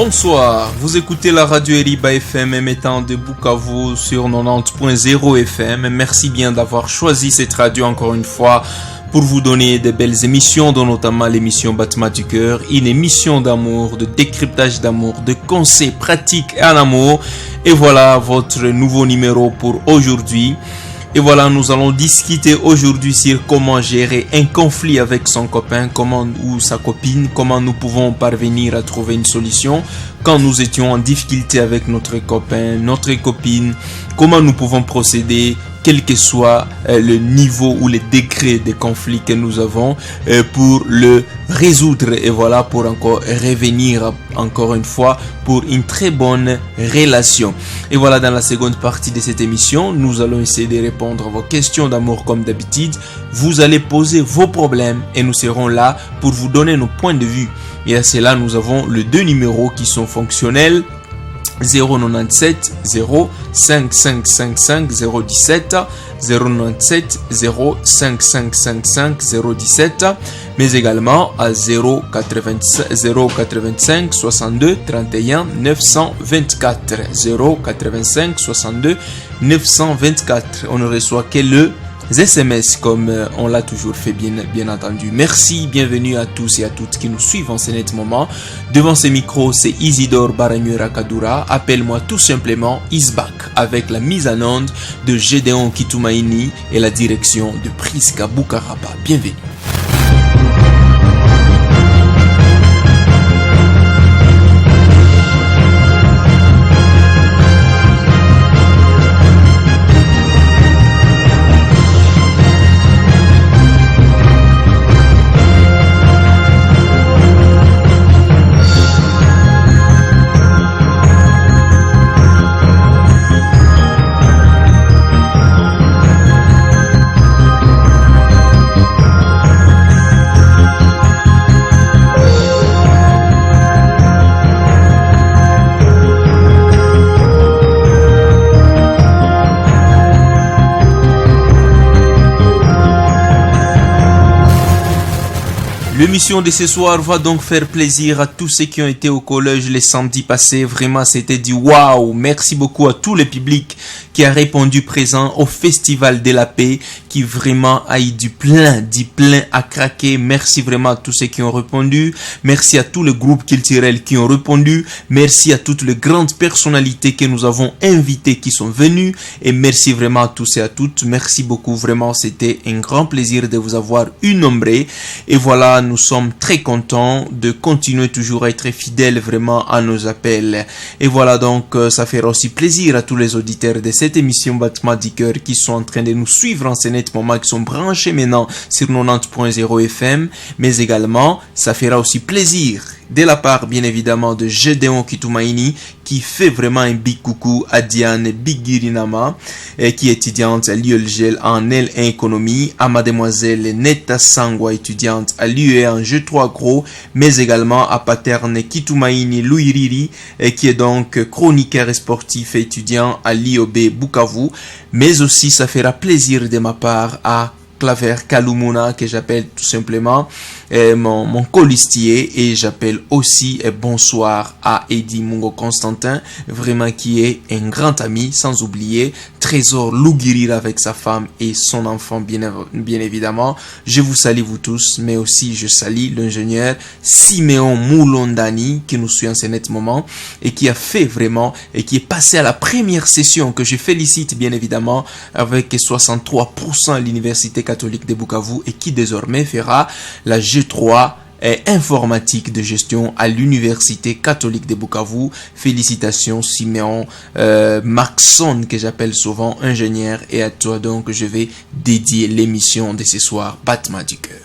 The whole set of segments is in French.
Bonsoir, vous écoutez la radio Eriba FM émettant de Bukavu sur 90.0 FM. Merci bien d'avoir choisi cette radio encore une fois pour vous donner de belles émissions, dont notamment l'émission Battement du Cœur, une émission d'amour, de décryptage d'amour, de conseils pratiques en amour. Et voilà votre nouveau numéro pour aujourd'hui. Et voilà, nous allons discuter aujourd'hui sur comment gérer un conflit avec son copain, ou sa copine, comment nous pouvons parvenir à trouver une solution quand nous étions en difficulté avec notre copain, notre copine, comment nous pouvons procéder, quel que soit le niveau ou le degré de conflit que nous avons pour le résoudre. Et voilà, pour encore revenir encore une fois pour une très bonne relation. Et voilà, dans la seconde partie de cette émission, nous allons essayer de répondre à vos questions d'amour comme d'habitude. Vous allez poser vos problèmes et nous serons là pour vous donner nos points de vue. Et à cela, nous avons les deux numéros qui sont fonctionnels. 097 0555 017 097 0555 017, mais également à 085 62 31 924 085 62 924. On ne reçoit que le SMS comme on l'a toujours fait, bien entendu. Merci, bienvenue à tous et à toutes qui nous suivent en ce net moment. Devant ces micros, c'est Isidore Baramura Kadura. Appelle-moi tout simplement Isbak, avec la mise en onde de Gédéon Kitumaini et la direction de Priska Boukaraba. Bienvenue. L'émission de ce soir va donc faire plaisir à tous ceux qui ont été au collège les samedis passés. Vraiment, c'était du waouh. Merci beaucoup à tout le public qui a répondu présent au Festival de la Paix, qui vraiment a eu du plein à craquer. Merci vraiment à tous ceux qui ont répondu. Merci à tous les groupes culturels qui ont répondu. Merci à toutes les grandes personnalités que nous avons invitées qui sont venues. Et merci vraiment à tous et à toutes. Merci beaucoup. Vraiment, c'était un grand plaisir de vous avoir nombreux. Et voilà, nous sommes très contents de continuer toujours à être fidèles vraiment à nos appels. Et voilà donc, ça fera aussi plaisir à tous les auditeurs de cette émission Battement du Cœur qui sont en train de nous suivre en ce net moment, qui sont branchés maintenant sur 90.0 FM. Mais également, ça fera aussi plaisir de la part bien évidemment de Gédéon Kitumaini qui fait vraiment un big coucou à Diane Bigirinama qui est étudiante à l'ULGL en économie, à mademoiselle Neta Sangwa étudiante à l'UE en G3 Gros, mais également à Paterne Kitumaini Louiriri qui est donc chroniqueur sportif et étudiant à l'IOB Bukavu, mais aussi ça fera plaisir de ma part à Claver Kalumuna que j'appelle tout simplement mon colistier, et j'appelle aussi bonsoir à Eddie Mungo Constantin, vraiment qui est un grand ami, sans oublier Trésor Lougirira avec sa femme et son enfant bien évidemment. Je vous salue vous tous, mais aussi je salue l'ingénieur Siméon Moulondani qui nous suit en ce net moment et qui a fait vraiment et qui est passé à la première session que je félicite bien évidemment avec 63% à l'université catholique de Bukavu et qui désormais fera la G3 informatique de gestion à l'université catholique de Bukavu. Félicitations Siméon Maxon, que j'appelle souvent ingénieur, et à toi donc je vais dédier l'émission de ce soir Battement du Cœur.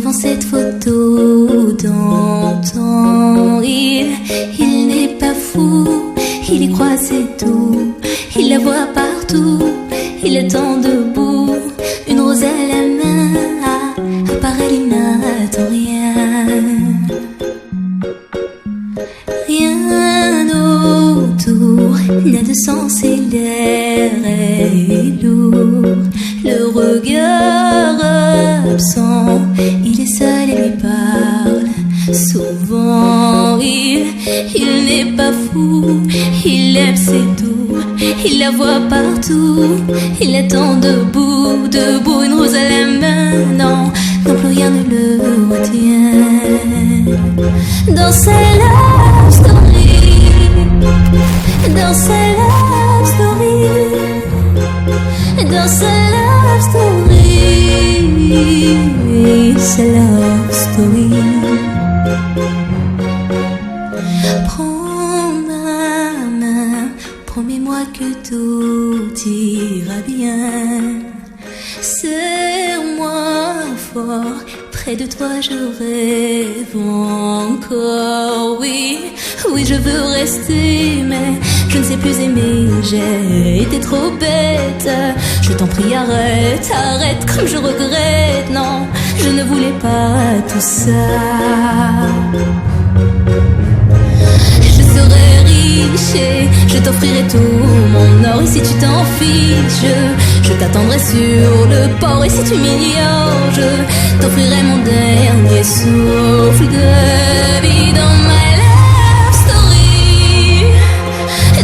devant cette photo d'antan. Il n'est pas fou, il y croit c'est tout. Il la voit partout, il attend debout, une rose à la main. À part elle, il n'attend rien. Rien autour n'a de sens et l'air est lourd. Le regard absent, il est seul et lui parle. Souvent il n'est pas fou, il aime c'est tout. Il la voit partout, il attend debout, debout, une rose à la main. Non, non plus rien ne le retient. Dans sa love story, dans sa love story, dans sa love story, sa love story. Prends ma main, promets-moi que tout ira bien. Serre-moi fort, près de toi je rêve encore. Oui, oui je veux rester, mais je ne sais plus aimer. J'ai été trop bête. Je t'en prie arrête, arrête comme je regrette. Non, je ne voulais pas tout ça. Je serai riche et je t'offrirai tout mon or. Et si tu t'en fiches, je t'attendrai sur le port. Et si tu m'ignores, je t'offrirai mon dernier souffle de vie. Dans ma love story,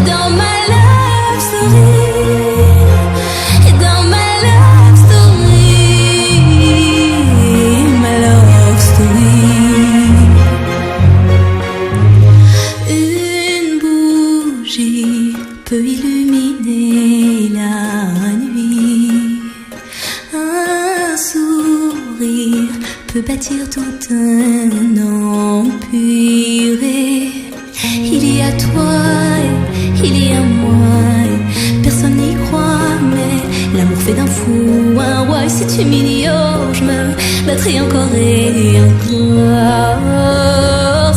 dans ma love story, dans ma love story, ma love story. Une bougie peut illuminer la nuit. Un sourire peut bâtir tout un empire. Il y a toi et il y a moi. Personne n'y croit, mais l'amour fait d'un fou un roi. Et si tu m'ignores, je me battrai encore et encore.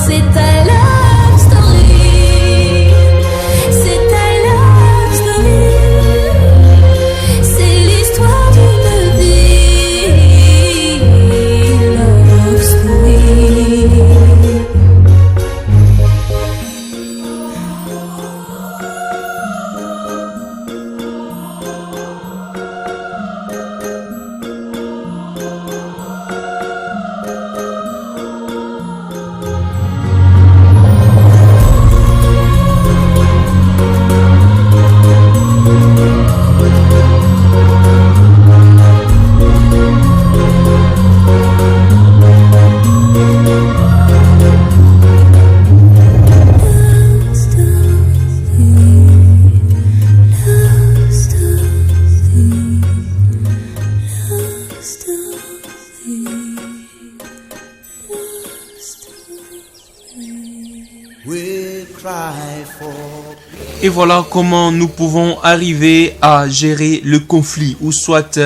C'est ta love story, c'est ta love story, c'est l'histoire d'une vie. Love story. Et voilà comment nous pouvons arriver à gérer le conflit ou soit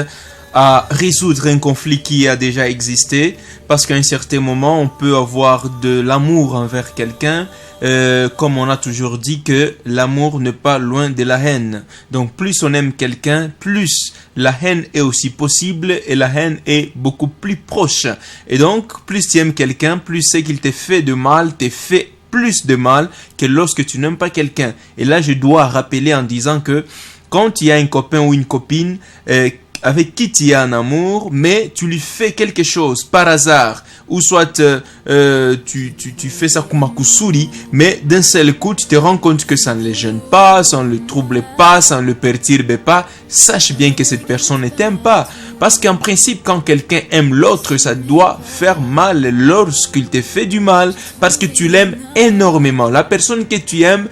à résoudre un conflit qui a déjà existé, parce qu'à un certain moment on peut avoir de l'amour envers quelqu'un, comme on a toujours dit que l'amour n'est pas loin de la haine. Donc plus on aime quelqu'un, plus la haine est aussi possible et la haine est beaucoup plus proche. Et donc plus tu aimes quelqu'un, plus c'est qu'il t'est fait de mal, t'est fait plus de mal que lorsque tu n'aimes pas quelqu'un. Et là, je dois rappeler en disant que quand il y a un copain ou une copine avec qui tu as un amour, mais tu lui fais quelque chose par hasard, ou soit tu fais ça comme un kusuri, mais d'un seul coup, tu te rends compte que ça ne le gêne pas, ça ne le trouble pas, ça ne le perturbe pas, sache bien que cette personne ne t'aime pas. Parce qu'en principe, quand quelqu'un aime l'autre, ça doit faire mal lorsqu'il te fait du mal, parce que tu l'aimes énormément. La personne que tu aimes,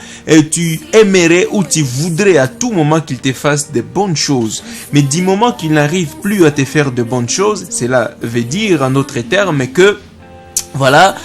tu aimerais ou tu voudrais à tout moment qu'il te fasse de bonnes choses. Mais du moment qu'il n'arrive plus à te faire de bonnes choses, cela veut dire en d'autres termes que voilà,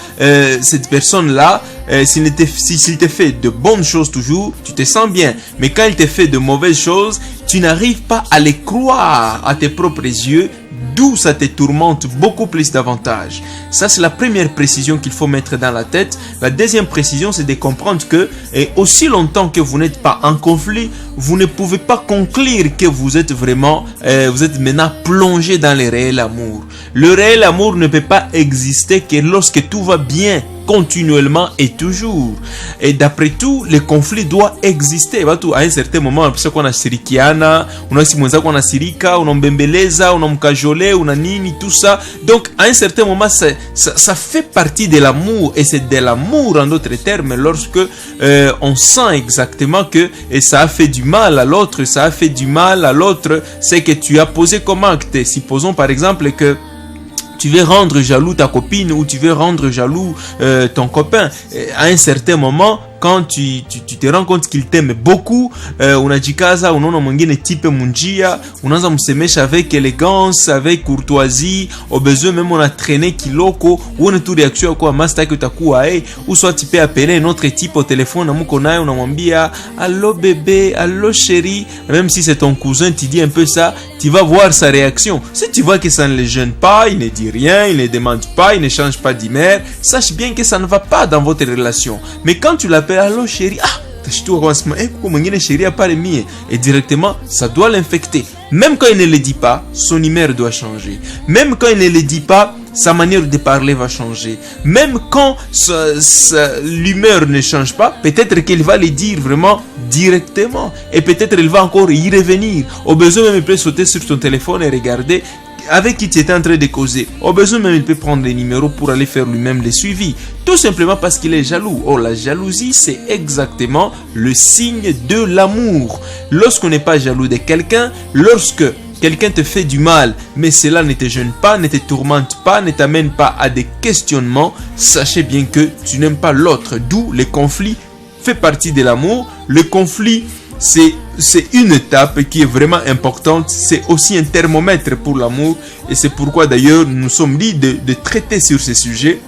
cette personne-là, s'il te fait de bonnes choses toujours, tu te sens bien. Mais quand il te fait de mauvaises choses, tu n'arrives pas à les croire à tes propres yeux. d'où ça te tourmente beaucoup plus davantage. Ça, c'est la première précision qu'il faut mettre dans la tête. La deuxième précision, c'est de comprendre que aussi longtemps que vous n'êtes pas en conflit, vous ne pouvez pas conclure que vous êtes vraiment, vous êtes maintenant plongé dans le réel amour. Le réel amour ne peut pas exister que lorsque tout va bien, continuellement et toujours. Et d'après tout, le conflit doit exister. À un certain moment, on a sirikiana, on a simonza qu'on a sirika, on a mbembeleza, on a mkajole, on a nini, tout ça. Donc, à un certain moment, ça fait partie de l'amour. Et c'est de l'amour, en d'autres termes, lorsque on sent exactement que ça a fait du mal à l'autre, ça a fait du mal à l'autre, c'est que tu as posé comme acte. Supposons par exemple que tu veux rendre jaloux ta copine ou tu veux rendre jaloux ton copain. À un certain moment, quand tu te rends compte qu'il t'aime beaucoup, unajikaza unaona mwingine type munjia, unaanza msemesha avec élégance, avec courtoisie, au besoin même on a traîné kiloko, uone tu réaction kwa master que utakuwa ou soit tu peux appeler un autre type au téléphone, amuko naye unamwambia allo bébé, allo chérie, même si c'est ton cousin, tu dis un peu ça, tu vas voir sa réaction. Si tu vois que ça ne le gêne pas, il ne dit rien, il ne demande pas, il ne change pas d'humeur, sache bien que ça ne va pas dans votre relation. Mais quand tu l'appelles allo chérie, et directement ça doit l'infecter. Même quand il ne le dit pas, son humeur doit changer. Même quand il ne le dit pas, sa manière de parler va changer. Même quand l'humeur ne change pas, peut-être qu'il va le dire vraiment directement. Et peut-être il va encore y revenir. Au besoin même il peut sauter sur ton téléphone et regarder avec qui tu étais en train de causer. Au besoin même il peut prendre les numéros pour aller faire lui-même les suivis. Tout simplement parce qu'il est jaloux. Oh, la jalousie, c'est exactement le signe de l'amour. Lorsqu'on n'est pas jaloux de quelqu'un, lorsque quelqu'un te fait du mal, mais cela ne te gêne pas, ne te tourmente pas, ne t'amène pas à des questionnements, sachez bien que tu n'aimes pas l'autre. D'où le conflit fait partie de l'amour. Le conflit, c'est une étape qui est vraiment importante. C'est aussi un thermomètre pour l'amour. Et c'est pourquoi d'ailleurs nous sommes dit de traiter sur ce sujet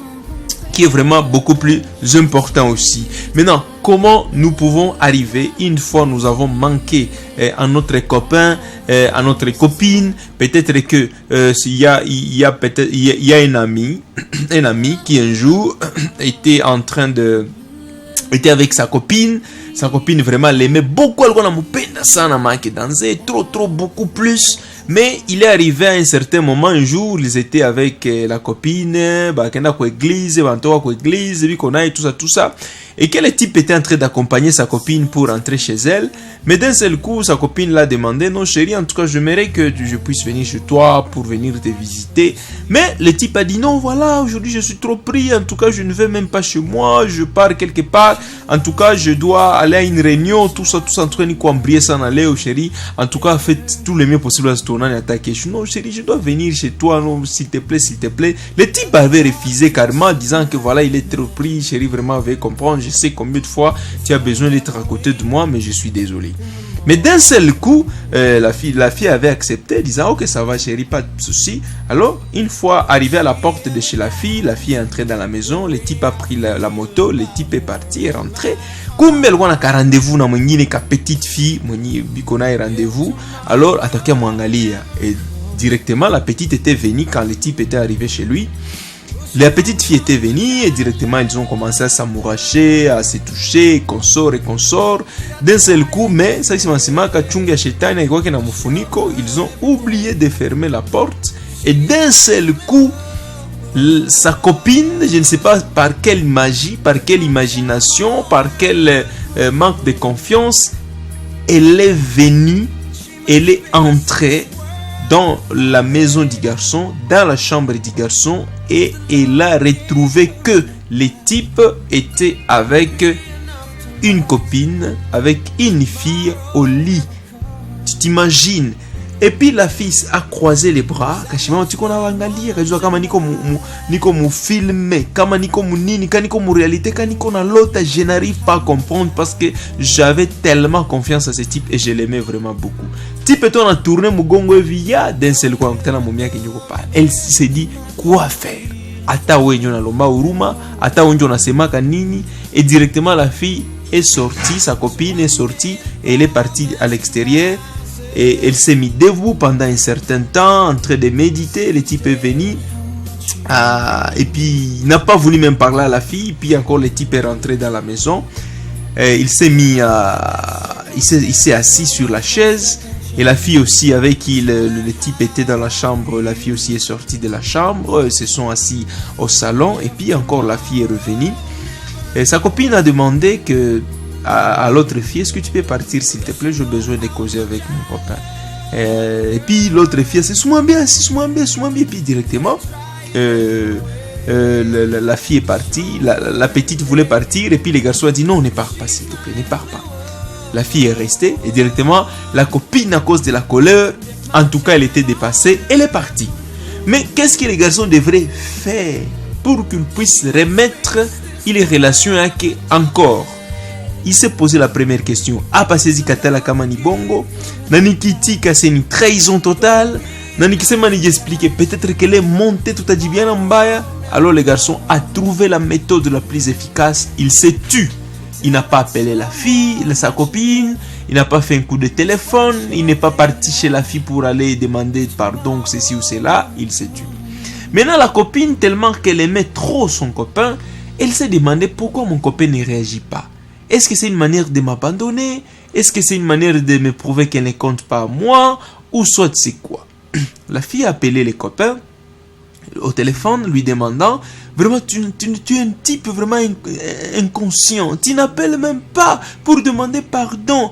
qui est vraiment beaucoup plus important aussi. Maintenant, comment nous pouvons arriver, une fois nous avons manqué à notre copain, à notre copine, peut-être que il y a un ami qui un jour était avec sa copine vraiment l'aimait beaucoup, elle a mupenda sana manque danser trop beaucoup plus, mais il est arrivé à un certain moment, un jour ils étaient avec la copine, bakenda kwa église, bantoka kwa église, bikona tout ça, et que le type était en train d'accompagner sa copine pour rentrer chez elle, mais d'un seul coup sa copine l'a demandé, non chérie, en tout cas j'aimerais que je puisse venir chez toi pour venir te visiter, mais le type a dit non, voilà, aujourd'hui je suis trop pris, en tout cas je ne vais même pas chez moi, je pars quelque part, en tout cas je dois aller à une réunion, tout ça en train de embrier ça aller au chéri, en tout cas faites tout le mieux possible à se tourner et attaquer. Non chéri, je dois venir chez toi, non, s'il te plaît. Le type avait refusé carrément, disant que voilà, il est trop pris, chéri, vraiment veuillez comprendre, je sais combien de fois tu as besoin d'être à côté de moi, mais je suis désolé. Mais d'un seul coup, la fille avait accepté, disant ok, ça va chérie, pas de souci. Alors, une fois arrivé à la porte de chez la fille est entrée dans la maison, le type a pris la moto, le type est parti, est rentré. Comme elle a un rendez-vous na mwingine ka petite fille, mwenye bikona rendez-vous, alors attaqué mwangalia. Et directement, la petite était venue quand le type était arrivé chez lui. La petite fille était venue et directement ils ont commencé à s'amouracher, à se toucher, consort. D'un seul coup, mais ça c'est ils ont oublié de fermer la porte et d'un seul coup, sa copine, je ne sais pas par quelle magie, par quelle imagination, par quel manque de confiance, elle est venue, elle est entrée dans la maison du garçon, dans la chambre du garçon, et elle a retrouvé que le type était avec une copine, avec une fille au lit. Tu t'imagines? Et puis la fille a croisé les bras, kashima tu kona wangalia, kajua kama niko mu filme, kama niko mu nini, kama niko mu réalité, kama niko na lota, je n'arrive pas à comprendre parce que j'avais tellement confiance à ce type et je l'aimais vraiment beaucoup. Type est on a tourné mugongo via d'un seul coup tena mumia kinyoko pa. Elle s'est dit quoi faire? Ata wenyo na lomba uruma, ata wenyo na semaka nini, et directement la fille est sortie, sa copine est sortie et elle est partie à l'extérieur. Et elle s'est mise debout pendant un certain temps, en train de méditer. Le type est venu. Et puis, il n'a pas voulu même parler à la fille. Puis encore, le type est rentré dans la maison. Il s'est mis il s'est assis sur la chaise. Et la fille aussi, avec qui le type était dans la chambre, la fille aussi est sortie de la chambre. Ils se sont assis au salon. Et puis encore, la fille est revenue. Et sa copine a demandé à l'autre fille, est-ce que tu peux partir s'il te plaît, j'ai besoin de causer avec mon copain. Et puis l'autre fille, c'est souvent bien. Et puis directement, la fille est partie, la petite voulait partir, et puis le garçon a dit non, ne pars pas s'il te plaît, ne pars pas. La fille est restée, et directement, la copine, à cause de la colère, en tout cas elle était dépassée, elle est partie. Mais qu'est-ce que les garçons devraient faire pour qu'ils puissent remettre les relations avec encore? Il s'est posé la première question. Pasezi katala kama ni bongo. Nani kitika c'est une trahison totale. Nani kisema ni expliquer peut-être qu'elle est montée tout à dit bien en bas. Alors le garçon a trouvé la méthode la plus efficace. Il s'est tué. Il n'a pas appelé la fille, sa copine. Il n'a pas fait un coup de téléphone. Il n'est pas parti chez la fille pour aller demander pardon, ceci ou cela. Il s'est tué. Maintenant la copine, tellement qu'elle aimait trop son copain, elle s'est demandé pourquoi mon copain ne réagit pas. Est-ce que c'est une manière de m'abandonner? Est-ce que c'est une manière de me prouver qu'elle ne compte pas à moi? Ou soit c'est quoi? La fille a appelé les copains au téléphone, lui demandant, vraiment tu es un type vraiment inconscient. Tu n'appelles même pas pour demander pardon.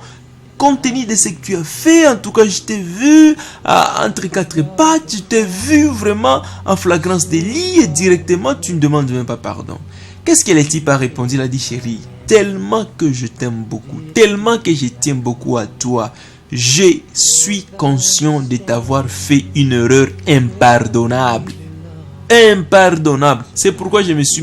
Compte tenu de ce que tu as fait, en tout cas je t'ai vu entre quatre pattes, je t'ai vu vraiment en flagrance délit et directement tu ne demandes même pas pardon. Qu'est-ce que le type a répondu? Il a dit, chérie, tellement que je t'aime beaucoup, tellement que je tiens beaucoup à toi, je suis conscient de t'avoir fait une erreur impardonnable. Impardonnable. C'est pourquoi je me suis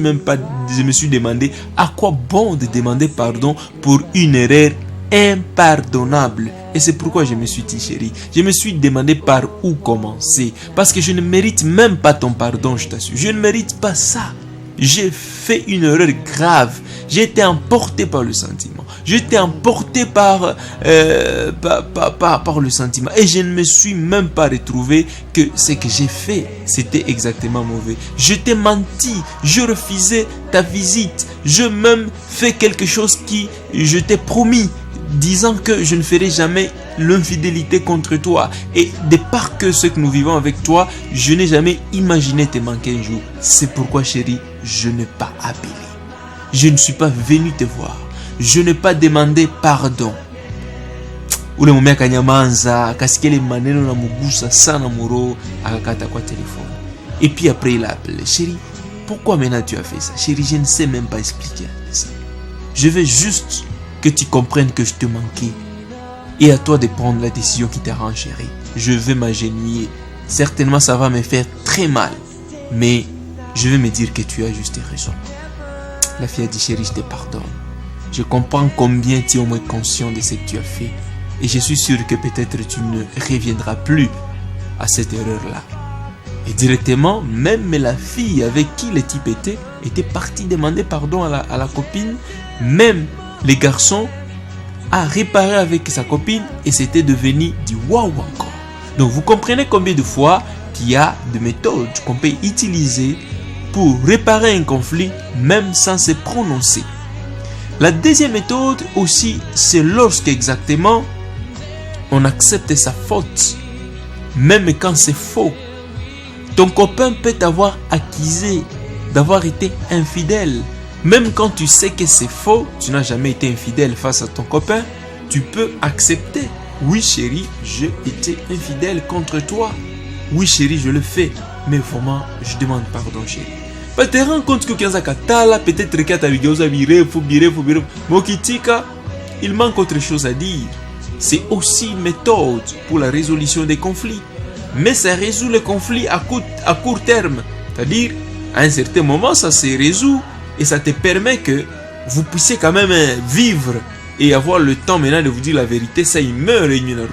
demandé à quoi bon de demander pardon pour une erreur impardonnable. Et c'est pourquoi je me suis dit, chérie, je me suis demandé par où commencer. Parce que je ne mérite même pas ton pardon, je t'assure. Je ne mérite pas ça. J'ai fait une erreur grave. J'ai été emporté par le sentiment. J'ai été emporté par le sentiment. Et je ne me suis même pas retrouvé que ce que j'ai fait, c'était exactement mauvais. Je t'ai menti. Je refusais ta visite. Je même fait quelque chose qui je t'ai promis, disant que je ne ferai jamais l'infidélité contre toi. Et de par que ce que nous vivons avec toi, je n'ai jamais imaginé te manquer un jour. C'est pourquoi, chérie, je n'ai pas appelé. Je ne suis pas venu te voir. Je n'ai pas demandé pardon. Ule mume akanyamanza, akasikia ile maneno na mugusa sana muro, akakata kwa téléphone. Et puis après il a appelé, chérie, pourquoi maintenant tu as fait ça? Chérie, je ne sais même pas expliquer ça. Je veux juste que tu comprennes que je te manquais. Et à toi de prendre la décision qui t'arrange, chérie. Je vais m'agenouiller. Certainement ça va me faire très mal. Mais je vais me dire que tu as juste raison. La fille a dit, chérie, je te pardonne. Je comprends combien tu es au moins conscient de ce que tu as fait. Et je suis sûr que peut-être tu ne reviendras plus à cette erreur-là. Et directement, même la fille avec qui le type était partie demander pardon à la copine. Même les garçons a réparé avec sa copine et c'était devenu du waouh encore. Donc vous comprenez combien de fois qu'il y a des méthodes qu'on peut utiliser pour réparer un conflit même sans se prononcer. La deuxième méthode aussi, c'est lorsque exactement on accepte sa faute, même quand c'est faux. Ton copain peut t'avoir accusé d'avoir été infidèle. Même quand tu sais que c'est faux, tu n'as jamais été infidèle face à ton copain, tu peux accepter. Oui chérie, j'ai été infidèle contre toi. Oui chérie, je le fais. Mais vraiment, je demande pardon chérie. Tu te rends compte que peut-être que ta vidéo a viré, Mokitika, il manque autre chose à dire. C'est aussi une méthode pour la résolution des conflits. Mais ça résout le conflit à court terme. C'est-à-dire, à un certain moment, ça se résout et ça te permet que vous puissiez quand même vivre et avoir le temps maintenant de vous dire la vérité. Ça, il meurt et il meurt.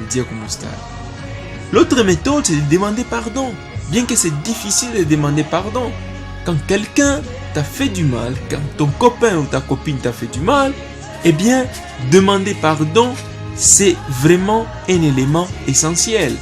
L'autre méthode, c'est de demander pardon. Bien que c'est difficile de demander pardon. Quand quelqu'un t'a fait du mal, quand ton copain ou ta copine t'a fait du mal, eh bien, demander pardon c'est vraiment un élément essentiel.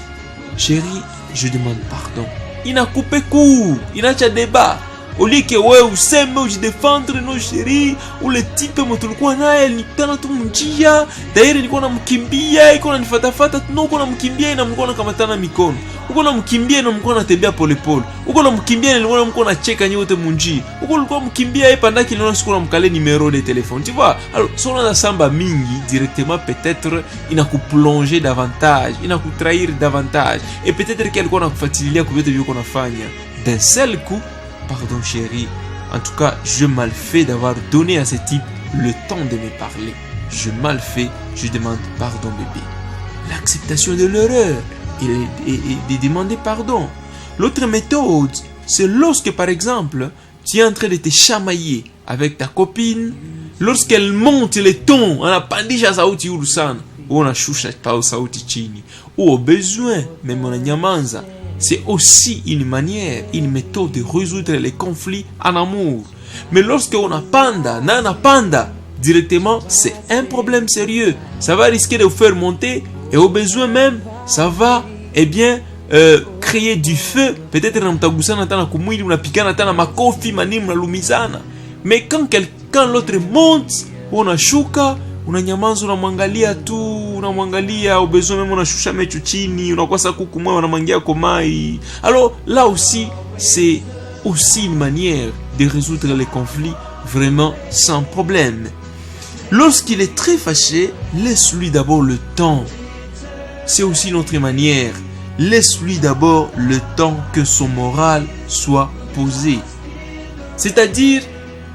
Chérie, je demande pardon. Inakupe court, inacha débat. Au lieu que wewe useme ujidefendre no chérie, ule type mtulikuwa naye alikutana tu mjia, tayari nilikuwa namkimbia, iko ananifuatafuata, uko namkimbia na mlikuwa nakamatana mikono. Uko namkimbia na mlikuwa natembea polepole. Uko namkimbia na mlikuwa nacheka nyote munjia. Uko ulikuwa mkimbia yeye pendant qu'il siku namkale numéro de téléphone. Tu vois? Alors, si on a samba mingi directement peut-être inakuplonger davantage, inakutrahir davantage et peut-être qu'elle alikuwa nakufuatilia kwa vitu vyako nafanya. D'un seul coup, pardon chérie, en tout cas, je mal fait d'avoir donné à ce type le temps de me parler. Je mal fait, je demande pardon bébé. L'acceptation de l'erreur et de demander pardon. L'autre méthode, c'est lorsque par exemple, tu es en train de te chamailler avec ta copine, lorsqu'elle monte les tons, anapandisha sauti huru sana, ou unashusha sauti chini, ou au besoin, même unanyamanza. C'est aussi une manière, une méthode de résoudre les conflits en amour. Mais lorsque on a panda, nana panda, directement, c'est un problème sérieux. Ça va risquer de vous faire monter et au besoin même, ça va, eh bien, créer du feu. Peut-être namtagusana tana kumwili, unapikana tana makofi, manini, mnalumizana. Mais quand l'autre monte, on a shuka, unanyamaza unamwangalia tu, unamwangalia au besoin même unashusha mecho chini, unakosa kuku moyo unamwangia komai. Alors là aussi, c'est aussi une manière de résoudre les conflits vraiment sans problème. Lorsqu'il est très fâché, laisse-lui d'abord le temps. C'est aussi notre manière. Laisse-lui d'abord le temps que son moral soit posé. C'est-à-dire,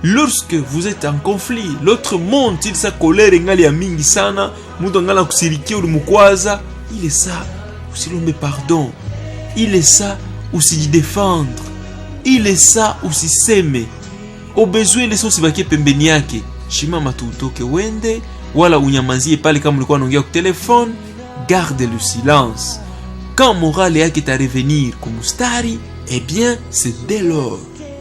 lorsque vous êtes en conflit, l'autre monte, il sa colère ngali ya mingi sana, mutu ngala kusirikia ulimukwaza, il est ça, usilombe pardon. Il est ça, usijidefendre. Il est ça, usiseme. Au besoin leso sibaki pembeni yake. Shimama tu utoke wende, wala unyamazie pale kama ulikuwa unaongea kwa telefone, garde le silence. Quand moral yake ta revenir kumustari, eh bien, c'est dès lors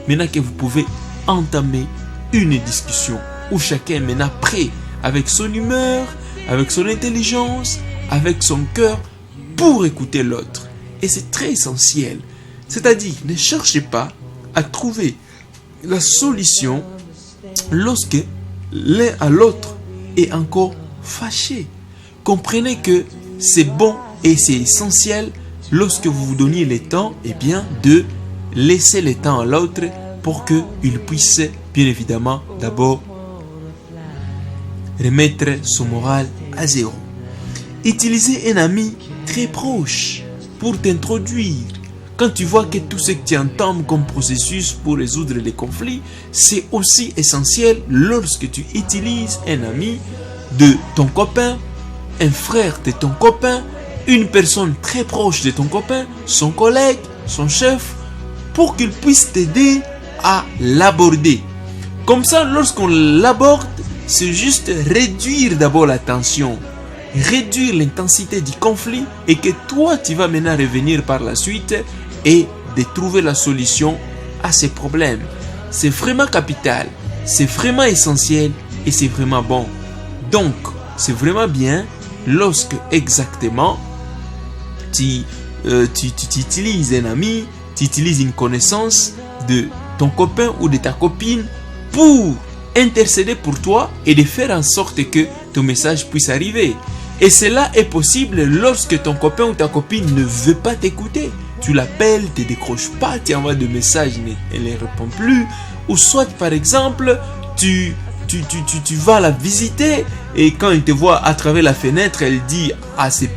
maintenant que vous pouvez entamer une discussion où chacun est maintenant prêt avec son humeur, avec son intelligence, avec son cœur pour écouter l'autre. Et c'est très essentiel. C'est-à-dire, ne cherchez pas à trouver la solution lorsque l'un à l'autre est encore fâché. Comprenez que c'est bon et c'est essentiel lorsque vous vous donniez le temps, eh bien, de laisser le temps à l'autre pour qu'il puisse, bien évidemment, d'abord remettre son moral à zéro. Utilisez un ami très proche pour t'introduire. Quand tu vois que tout ce que tu entends comme processus pour résoudre les conflits, c'est aussi essentiel lorsque tu utilises un ami de ton copain, un frère de ton copain, une personne très proche de ton copain, son collègue, son chef, pour qu'il puisse t'aider à l'aborder. Comme ça, lorsqu'on l'aborde, c'est juste réduire d'abord la tension, réduire l'intensité du conflit et que toi, tu vas maintenant revenir par la suite et de trouver la solution à ces problèmes. C'est vraiment capital, c'est vraiment essentiel et c'est vraiment bon. Donc, c'est vraiment bien lorsque exactement tu utilises un ami, tu utilises une connaissance de ton copain ou de ta copine pour intercéder pour toi et de faire en sorte que ton message puisse arriver. Et cela est possible lorsque ton copain ou ta copine ne veut pas t'écouter. Tu l'appelles, tu ne décroches pas, tu envoies des messages, elle ne répond plus. Ou soit par exemple, tu vas la visiter et quand elle te voit à travers la fenêtre, elle dit à ses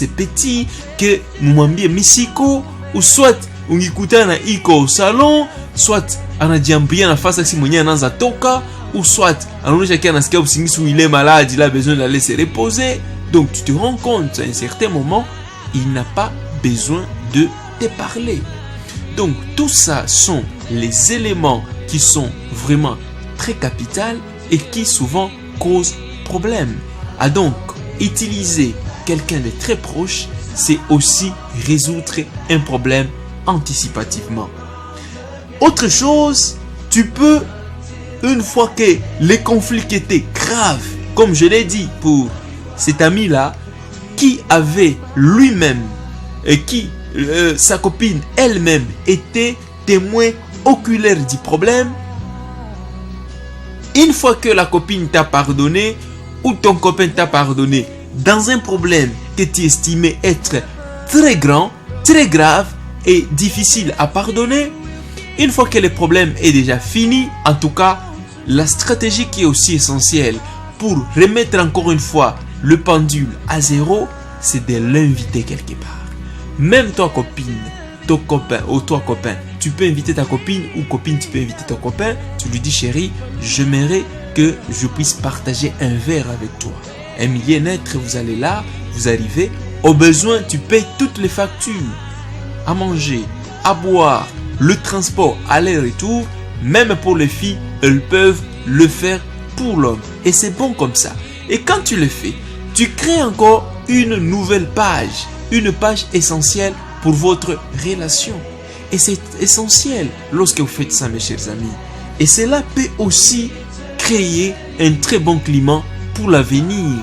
petits que mwambie misiko, ou soit ungikutana iko au salon, soit anajiambia nafasi si mwenyewe anaanza toka, ou soit anaonyesha kia anasikia usingizi ou il est malade, il a besoin d'aller se reposer. Donc tu te rends compte à un certain moment, il n'a pas besoin de te parler. Donc tout ça sont les éléments qui sont vraiment très capitaux et qui souvent causent problème. Ah donc, utiliser quelqu'un de très proche, c'est aussi résoudre un problème anticipativement. Autre chose, tu peux, une fois que les conflits étaient graves, comme je l'ai dit pour cet ami-là, qui avait lui-même, et qui, sa copine elle-même, était témoin oculaire du problème, une fois que la copine t'a pardonné, ou ton copain t'a pardonné, dans un problème que tu estimais être très grand, très grave et difficile à pardonner, une fois que le problème est déjà fini, en tout cas, la stratégie qui est aussi essentielle pour remettre encore une fois le pendule à zéro, c'est de l'inviter quelque part. Même toi copine, ton copain ou toi copain, tu peux inviter ta copine ou copine, tu peux inviter ton copain, tu lui dis chérie, j'aimerais que je puisse partager un verre avec toi. Un millénaire, vous allez là, vous arrivez, au besoin tu payes toutes les factures, à manger, à boire, le transport, aller-retour, même pour les filles, elles peuvent le faire pour l'homme. Et c'est bon comme ça. Et quand tu le fais, tu crées encore une nouvelle page, une page essentielle pour votre relation. Et c'est essentiel lorsque vous faites ça, mes chers amis. Et cela peut aussi créer un très bon climat pour l'avenir.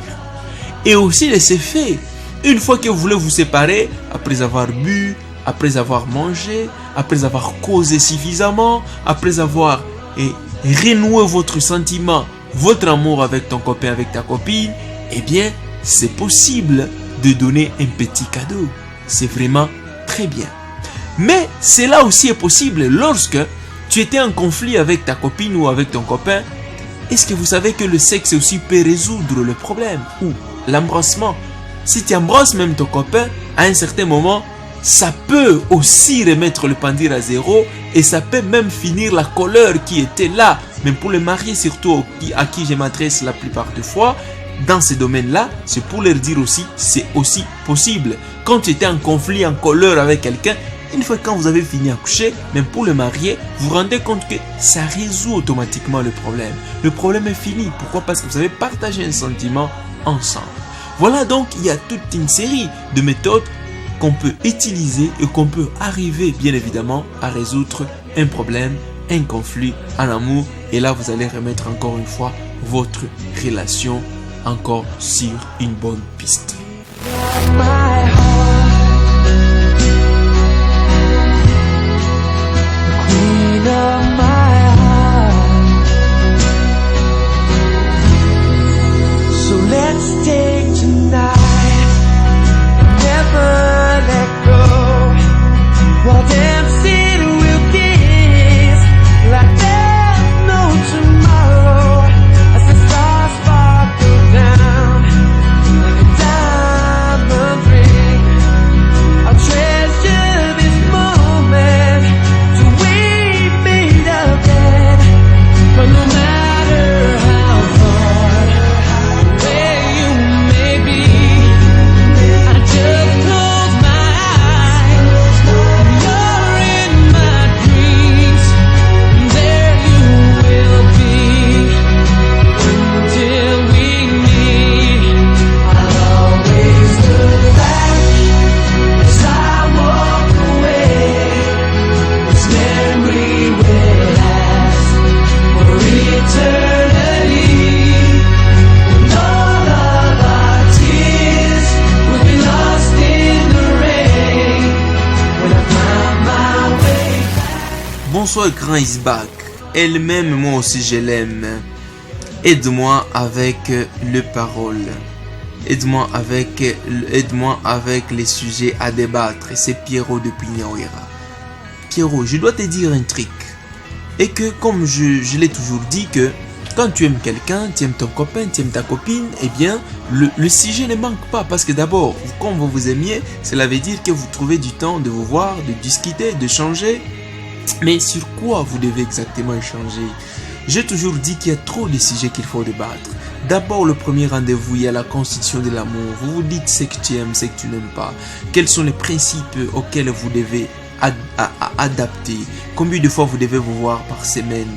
Et aussi les effets. Une fois que vous voulez vous séparer, après avoir bu, après avoir mangé, après avoir causé suffisamment, après avoir renoué votre sentiment, votre amour avec ton copain, avec ta copine, eh bien, c'est possible de donner un petit cadeau. C'est vraiment très bien. Mais cela aussi est possible lorsque tu étais en conflit avec ta copine ou avec ton copain. Est-ce que vous savez que le sexe aussi peut résoudre le problème? Ou l'embrassement. Si tu embrasses même ton copain, à un certain moment, ça peut aussi remettre le pendule à zéro et ça peut même finir la colère qui était là. Mais pour les mariés surtout à qui je m'adresse la plupart des fois, dans ces domaines-là, c'est pour leur dire aussi, c'est aussi possible. Quand tu étais en conflit, en colère avec quelqu'un, une fois quand vous avez fini à coucher, même pour le marié, vous vous rendez compte que ça résout automatiquement le problème. Le problème est fini. Pourquoi? Parce que vous avez partagé un sentiment ensemble. Voilà donc, il y a toute une série de méthodes qu'on peut utiliser et qu'on peut arriver bien évidemment à résoudre un problème, un conflit, un amour. Et là, vous allez remettre encore une fois votre relation encore sur une bonne piste. Bonsoir grand Isbak, elle-même moi aussi je l'aime. Aide-moi avec les paroles. Aide-moi avec les sujets à débattre. C'est Pierrot depuis Niawera. Pierrot, je dois te dire un truc. Et que comme je l'ai toujours dit que quand tu aimes quelqu'un, tu aimes ton copain, tu aimes ta copine, eh bien le sujet ne manque pas. Parce que d'abord, comme vous vous aimiez, cela veut dire que vous trouvez du temps de vous voir, de discuter, de changer. Mais sur quoi vous devez exactement échanger? J'ai toujours dit qu'il y a trop de sujets qu'il faut débattre. D'abord, le premier rendez-vous, il y a la constitution de l'amour. Vous vous dites ce que tu aimes, ce que tu n'aimes pas. Quels sont les principes auxquels vous devez adapter? Combien de fois vous devez vous voir par semaine?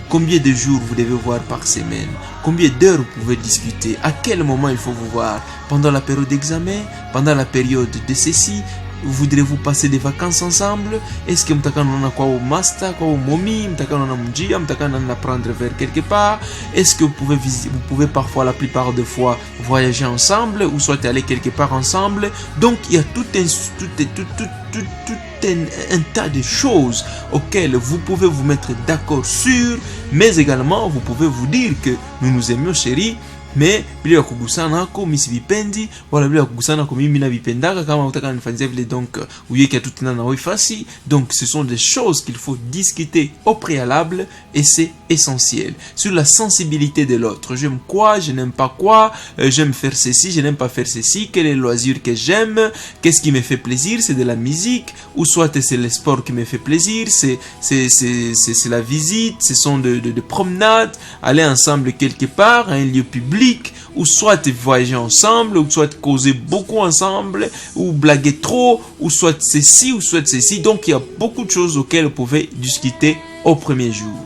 Combien de jours vous devez voir par semaine? Combien d'heures vous pouvez discuter? À quel moment il faut vous voir? Pendant la période d'examen? Pendant la période de ceci? voudrez-vous passer des vacances ensemble? Est-ce que mtakana kwa au master, kwa au momi, mtakana na mjia, mtakana na prendre vers quelque part? Est-ce que vous pouvez parfois, la plupart des fois, voyager ensemble ou soit aller quelque part ensemble? Donc il y a tout un tas de choses auxquelles vous pouvez vous mettre d'accord sur, mais également vous pouvez vous dire que nous nous aimions, chérie, mais bila kugusana nako mimi sivipendi wala bila kugusana nako mimi navipendaka kama utaka nifanyia vile, donc uyeke tout na wewe fasi. Donc ce sont des choses qu'il faut discuter au préalable et c'est essentiel sur la sensibilité de l'autre. J'aime quoi, je n'aime pas quoi, j'aime faire ceci, je n'aime pas faire ceci, quel est le loisir que j'aime, qu'est-ce qui me fait plaisir, c'est de la musique ou soit c'est le sport qui me fait plaisir, c'est la visite, ce sont de promenades, aller ensemble quelque part, à un lieu public, ou soit voyager ensemble, ou soit causer beaucoup ensemble, ou blaguer trop, ou soit ceci, ou soit ceci. Donc il y a beaucoup de choses auxquelles vous pouvez discuter au premier jour.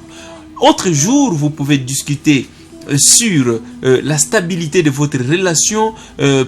Autre jour, vous pouvez discuter sur la stabilité de votre relation.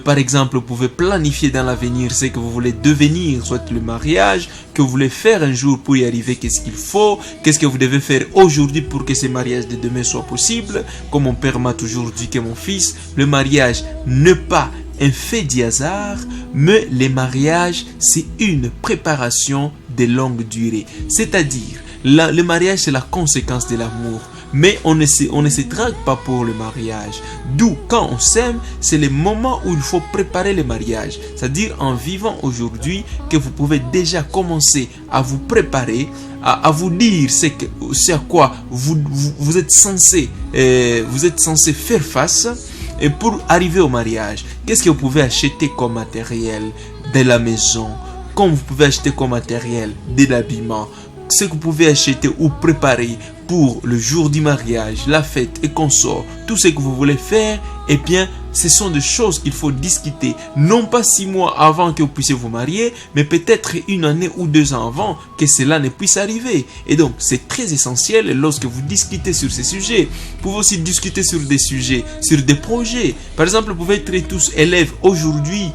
Par exemple, vous pouvez planifier dans l'avenir ce que vous voulez devenir, soit le mariage que vous voulez faire un jour pour y arriver, qu'est-ce qu'il faut, qu'est-ce que vous devez faire aujourd'hui pour que ce mariage de demain soit possible. Comme mon père m'a toujours dit que mon fils, le mariage n'est pas un fait du hasard, mais le mariage c'est une préparation de longue durée. C'est-à-dire, le mariage c'est la conséquence de l'amour. Mais on ne se drague pas pour le mariage. D'où, quand on s'aime, c'est le moment où il faut préparer le mariage. C'est-à-dire en vivant aujourd'hui que vous pouvez déjà commencer à vous préparer, à vous dire c'est à quoi vous êtes censé faire face et pour arriver au mariage. Qu'est-ce que vous pouvez acheter comme matériel de la maison, comme vous pouvez acheter comme matériel de l'habillement, ce que vous pouvez acheter ou préparer pour le jour du mariage, la fête et consort, tout ce que vous voulez faire, eh bien, ce sont des choses qu'il faut discuter, non pas 6 mois avant que vous puissiez vous marier, mais peut-être 1 année ou 2 ans avant que cela ne puisse arriver. Et donc, c'est très essentiel lorsque vous discutez sur ces sujets. Vous pouvez aussi discuter sur des sujets, sur des projets. Par exemple, vous pouvez être tous élèves aujourd'hui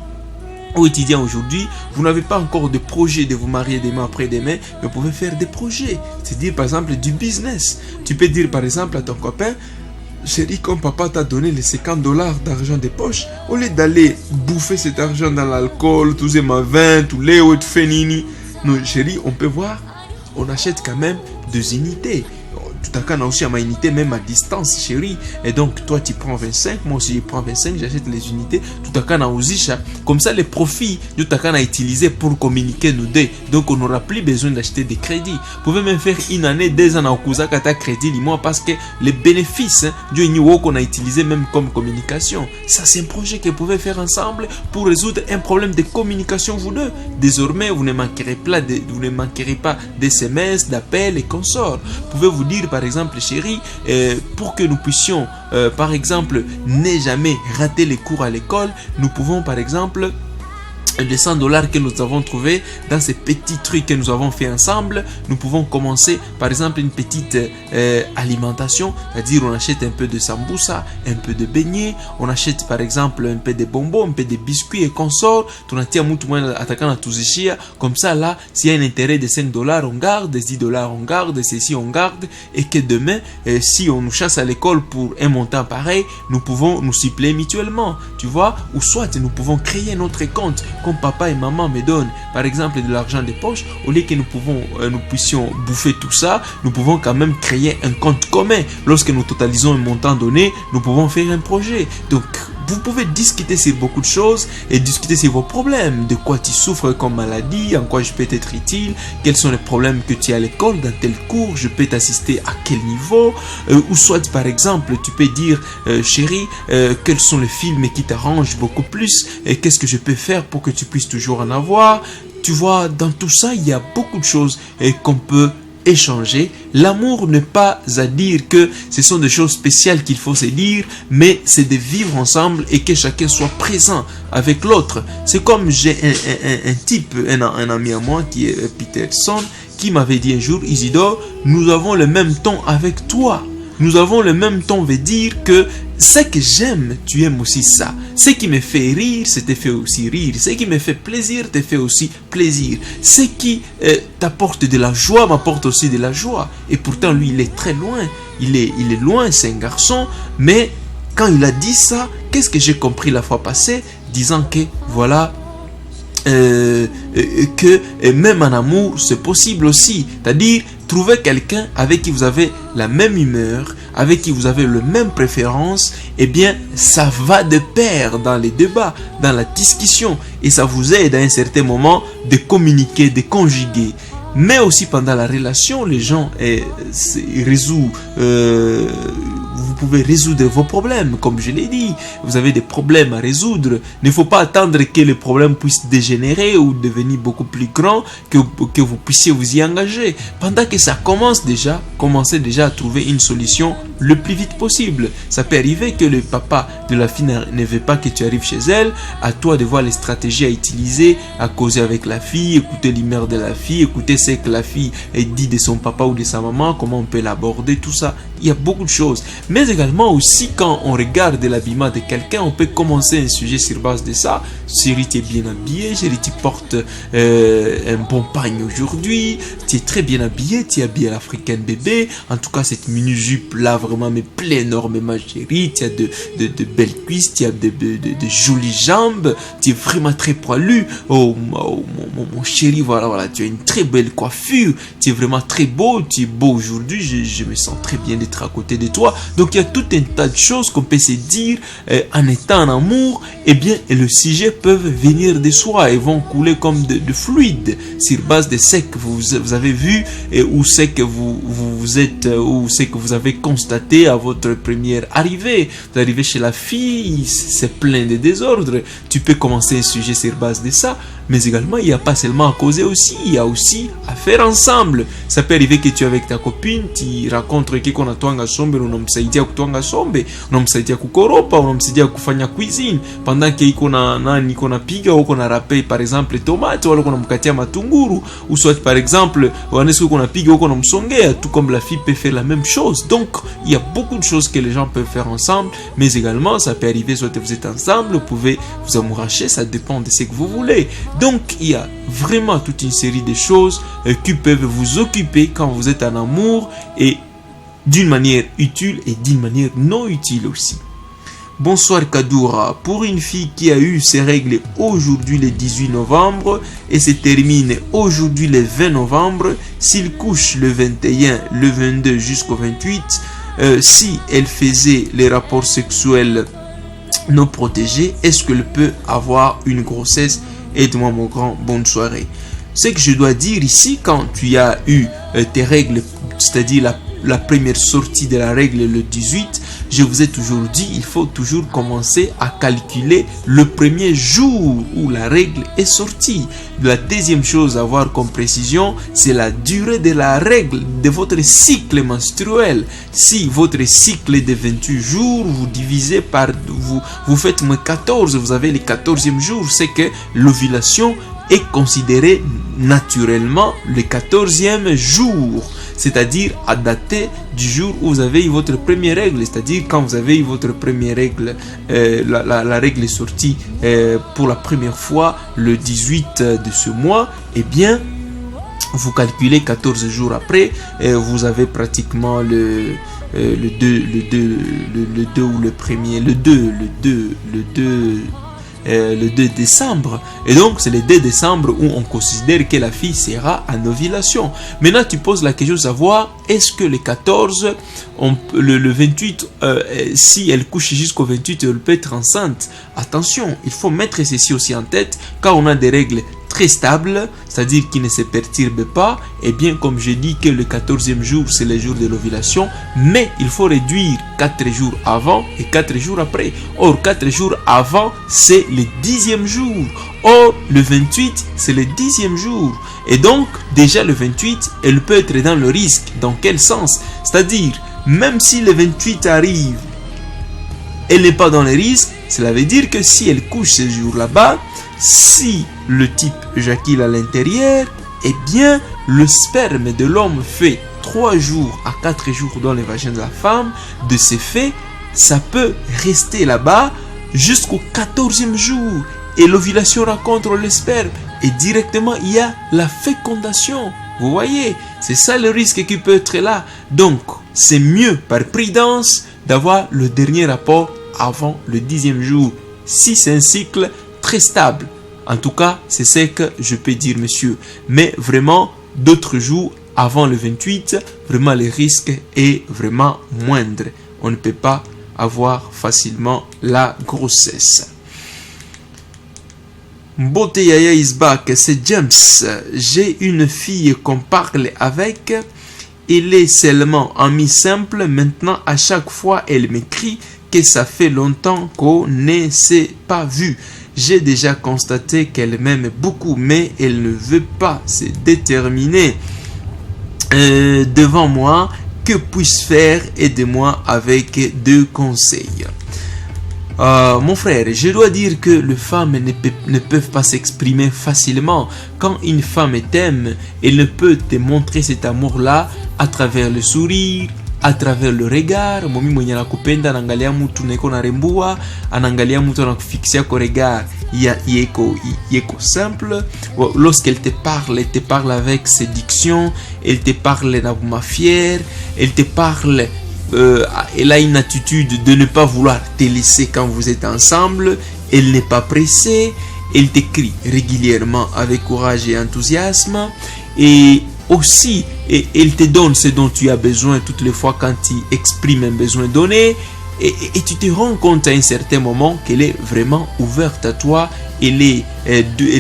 ou étudiant aujourd'hui, vous n'avez pas encore de projet de vous marier demain après-demain, mais vous pouvez faire des projets. C'est-à-dire par exemple du business. Tu peux dire par exemple à ton copain, chérie, comme papa t'a donné les $50 d'argent de poche, au lieu d'aller bouffer cet argent dans l'alcool, tous ces vin, tous les autres fénini, non chérie, on peut voir, on achète quand même 2 unités. Tout à coup, aussi à ma unité, même à distance, chérie. Et donc, toi, tu prends 25, moi aussi, je prends 25, j'achète les unités. Tout à coup, aussi, comme ça, les profits, tout à coup, on a utilisé pour communiquer nous deux. Donc, on n'aura plus besoin d'acheter des crédits. Vous pouvez même faire 1 année, 2 ans, à Okuza, Kata crédit, moi, parce que les bénéfices, du niveau qu'on a utilisé même comme communication, ça, c'est un projet que vous pouvez faire ensemble pour résoudre un problème de communication, vous deux. Désormais, vous ne manquerez pas d'SMS, d'appels et consorts. Vous pouvez vous dire, par exemple, chérie, pour que nous puissions, par exemple, ne jamais rater les cours à l'école, nous pouvons, par exemple, les $100 que nous avons trouvé dans ces petits trucs que nous avons fait ensemble, nous pouvons commencer par exemple une petite alimentation, c'est-à-dire on achète un peu de sambusa, un peu de beignets, on achète par exemple un peu de bonbons, un peu de biscuits et consorts, comme ça là, s'il y a un intérêt de $5 on garde, des $10 on garde, ceci on garde, et que demain, si on nous chasse à l'école pour un montant pareil, nous pouvons nous suppléer mutuellement, tu vois, ou soit nous pouvons créer notre compte, comme papa et maman me donnent par exemple de l'argent de poche, au lieu que nous puissions bouffer tout ça, nous pouvons quand même créer un compte commun. Lorsque nous totalisons un montant donné, nous pouvons faire un projet. Donc vous pouvez discuter sur beaucoup de choses et discuter sur vos problèmes, de quoi tu souffres comme maladie, en quoi je peux t'être utile, quels sont les problèmes que tu as à l'école, dans tel cours, je peux t'assister à quel niveau, ou soit par exemple tu peux dire chérie, quels sont les films qui t'arrangent beaucoup plus et qu'est-ce que je peux faire pour que tu puisses toujours en avoir. Tu vois, dans tout ça il y a beaucoup de choses qu'on peut échanger. L'amour n'est pas à dire que ce sont des choses spéciales qu'il faut se dire, mais c'est de vivre ensemble et que chacun soit présent avec l'autre. C'est comme j'ai un type, un ami à moi qui est Peterson, qui m'avait dit un jour, Isidore, nous avons le même ton avec toi. Nous avons le même ton, veut dire que ce que j'aime, tu aimes aussi ça. Ce qui me fait rire, ça te fait aussi rire. Ce qui me fait plaisir, te fait aussi plaisir. Ce qui t'apporte de la joie, m'apporte aussi de la joie. Et pourtant, lui, il est très loin. Il est loin, c'est un garçon. Mais quand il a dit ça, qu'est-ce que j'ai compris la fois passée? Disant que, voilà, que même en amour, c'est possible aussi. C'est-à-dire, trouver quelqu'un avec qui vous avez la même humeur, avec qui vous avez le même préférence, eh bien, ça va de pair dans les débats, dans la discussion, et ça vous aide à un certain moment de communiquer, de conjuguer. Mais aussi pendant la relation, les gens résout. Vous pouvez résoudre vos problèmes, comme je l'ai dit. Vous avez des problèmes à résoudre. Il ne faut pas attendre que les problèmes puissent dégénérer ou devenir beaucoup plus grands que vous puissiez vous y engager. Pendant que ça commencez déjà à trouver une solution le plus vite possible. Ça peut arriver que le papa de la fille ne veut pas que tu arrives chez elle. À toi de voir les stratégies à utiliser, à causer avec la fille, écouter l'humeur de la fille, écouter ce que la fille dit de son papa ou de sa maman, comment on peut l'aborder, tout ça. Il y a beaucoup de choses. Mais également aussi, quand on regarde l'habillement de quelqu'un, on peut commencer un sujet sur base de ça. Chérie, tu es bien habillé. Chérie, tu portes un bon pagne aujourd'hui. Tu es très bien habillé. Tu es habillé à l'africaine bébé. En tout cas, cette mini-jupe là vraiment me plaît énormément, chérie. Tu as de belles cuisses. Tu as de jolies jambes. Tu es vraiment très poilu. Oh, mon chéri, voilà. Tu as une très belle coiffure. Tu es vraiment très beau. Tu es beau aujourd'hui. Je me sens très bien d'être à côté de toi. Donc il y a tout un tas de choses qu'on peut se dire en étant en amour, et bien et le sujet peuvent venir de soi et vont couler comme de fluide sur base de ce que vous avez vu ou ce que vous êtes ou ce que vous avez constaté à votre première arrivée. Vous arrivez chez la fille, c'est plein de désordre. Tu peux commencer un sujet sur base de ça, mais également il n'y a pas seulement à causer aussi, il y a aussi à faire ensemble. Ça peut arriver que tu es avec ta copine, tu racontes qu'on a twanga sombe, unamsaidia kutwanga sombe, unamsaidia kukoropa, unamsaidia kufanya cuisine, pendant que iko na piga ou qu'on a râpé par exemple tomate ou qu'on a mkatia matunguru, ou soit par exemple qu'on a piga ou qu'on a msongea, tout comme la fille peut faire la même chose. Donc il y a beaucoup de choses que les gens peuvent faire ensemble, mais également ça peut arriver soit vous êtes ensemble, vous pouvez vous amouracher, ça dépend de ce que vous voulez. Donc il y a vraiment toute une série de choses qui peuvent vous occuper quand vous êtes en amour, et d'une manière utile et d'une manière non utile aussi. Bonsoir Kadoura. Pour une fille qui a eu ses règles aujourd'hui le 18 novembre et se termine aujourd'hui le 20 novembre, s'il couche le 21, le 22 jusqu'au 28, si elle faisait les rapports sexuels non protégés, est-ce qu'elle peut avoir une grossesse? Aide-moi mon grand, bonne soirée. Ce que je dois dire ici, quand tu as eu tes règles, c'est-à-dire la première sortie de la règle le 18, je vous ai toujours dit, il faut toujours commencer à calculer le premier jour où la règle est sortie. La deuxième chose à avoir comme précision, c'est la durée de la règle de votre cycle menstruel. Si votre cycle est de 28 jours, vous divisez par, vous faites moins 14, vous avez le 14e jour, c'est que l'ovulation est considérée naturellement le 14e jour, c'est-à-dire à dater du jour où vous avez eu votre première règle, c'est-à-dire quand vous avez eu votre première règle, la règle est sortie pour la première fois le 18 de ce mois, eh bien vous calculez 14 jours après, vous avez pratiquement le 2 ou le premier, le 2 décembre, et donc c'est le 2 décembre où on considère que la fille sera en ovulation. Maintenant tu poses la question de savoir, est-ce que le 14, le 28, si elle couche jusqu'au 28, elle peut être enceinte? Attention, il faut mettre ceci aussi en tête, quand on a des règles très stable, c'est-à-dire qui ne se perturbe pas, et bien comme je dis que le 14e jour c'est le jour de l'ovulation, mais il faut réduire 4 jours avant et 4 jours après. Or 4 jours avant c'est le 10e jour, or le 28 c'est le 10e jour, et donc déjà le 28 elle peut être dans le risque. Dans quel sens? C'est-à-dire même si le 28 arrive, elle n'est pas dans le risque. Cela veut dire que si elle couche ce jour là-bas, si le type éjacule à l'intérieur, eh bien le sperme de l'homme fait 3 jours à 4 jours dans le vagin de la femme. De ce fait, ça peut rester là-bas jusqu'au 14e jour. Et l'ovulation rencontre le sperme. Et directement, il y a la fécondation. Vous voyez, c'est ça le risque qui peut être là. Donc, c'est mieux par prudence d'avoir le dernier rapport avant le 10e jour. Si c'est un cycle très stable. En tout cas, c'est ce que je peux dire, monsieur. Mais vraiment, d'autres jours avant le 28, vraiment le risque est vraiment moindre. On ne peut pas avoir facilement la grossesse. Mbote Yaya is back, c'est James. J'ai une fille qu'on parle avec. Elle est seulement amie simple. Maintenant, à chaque fois, elle m'écrit que ça fait longtemps qu'on ne s'est pas vu. J'ai déjà constaté qu'elle m'aime beaucoup, mais elle ne veut pas se déterminer devant moi. Que puis-je faire? Aidez-moi avec 2 conseils. Mon frère, je dois dire que les femmes ne peuvent pas s'exprimer facilement. Quand une femme t'aime, elle ne peut te montrer cet amour-là à travers le sourire, à travers le regard. Momi mwenye nakupenda anangalia mtu neko na rembua, anangalia mtu anakufixia ko regard. Yeko simple. Lorsqu'elle te parle avec séduction, elle te parle d'abuma fière, elle te parle. Elle a une attitude de ne pas vouloir te laisser quand vous êtes ensemble. Elle n'est pas pressée. Elle t'écrit régulièrement avec courage et enthousiasme. Et aussi, elle te donne ce dont tu as besoin toutes les fois quand tu exprimes un besoin donné. Et tu te rends compte à un certain moment qu'elle est vraiment ouverte à toi. Elle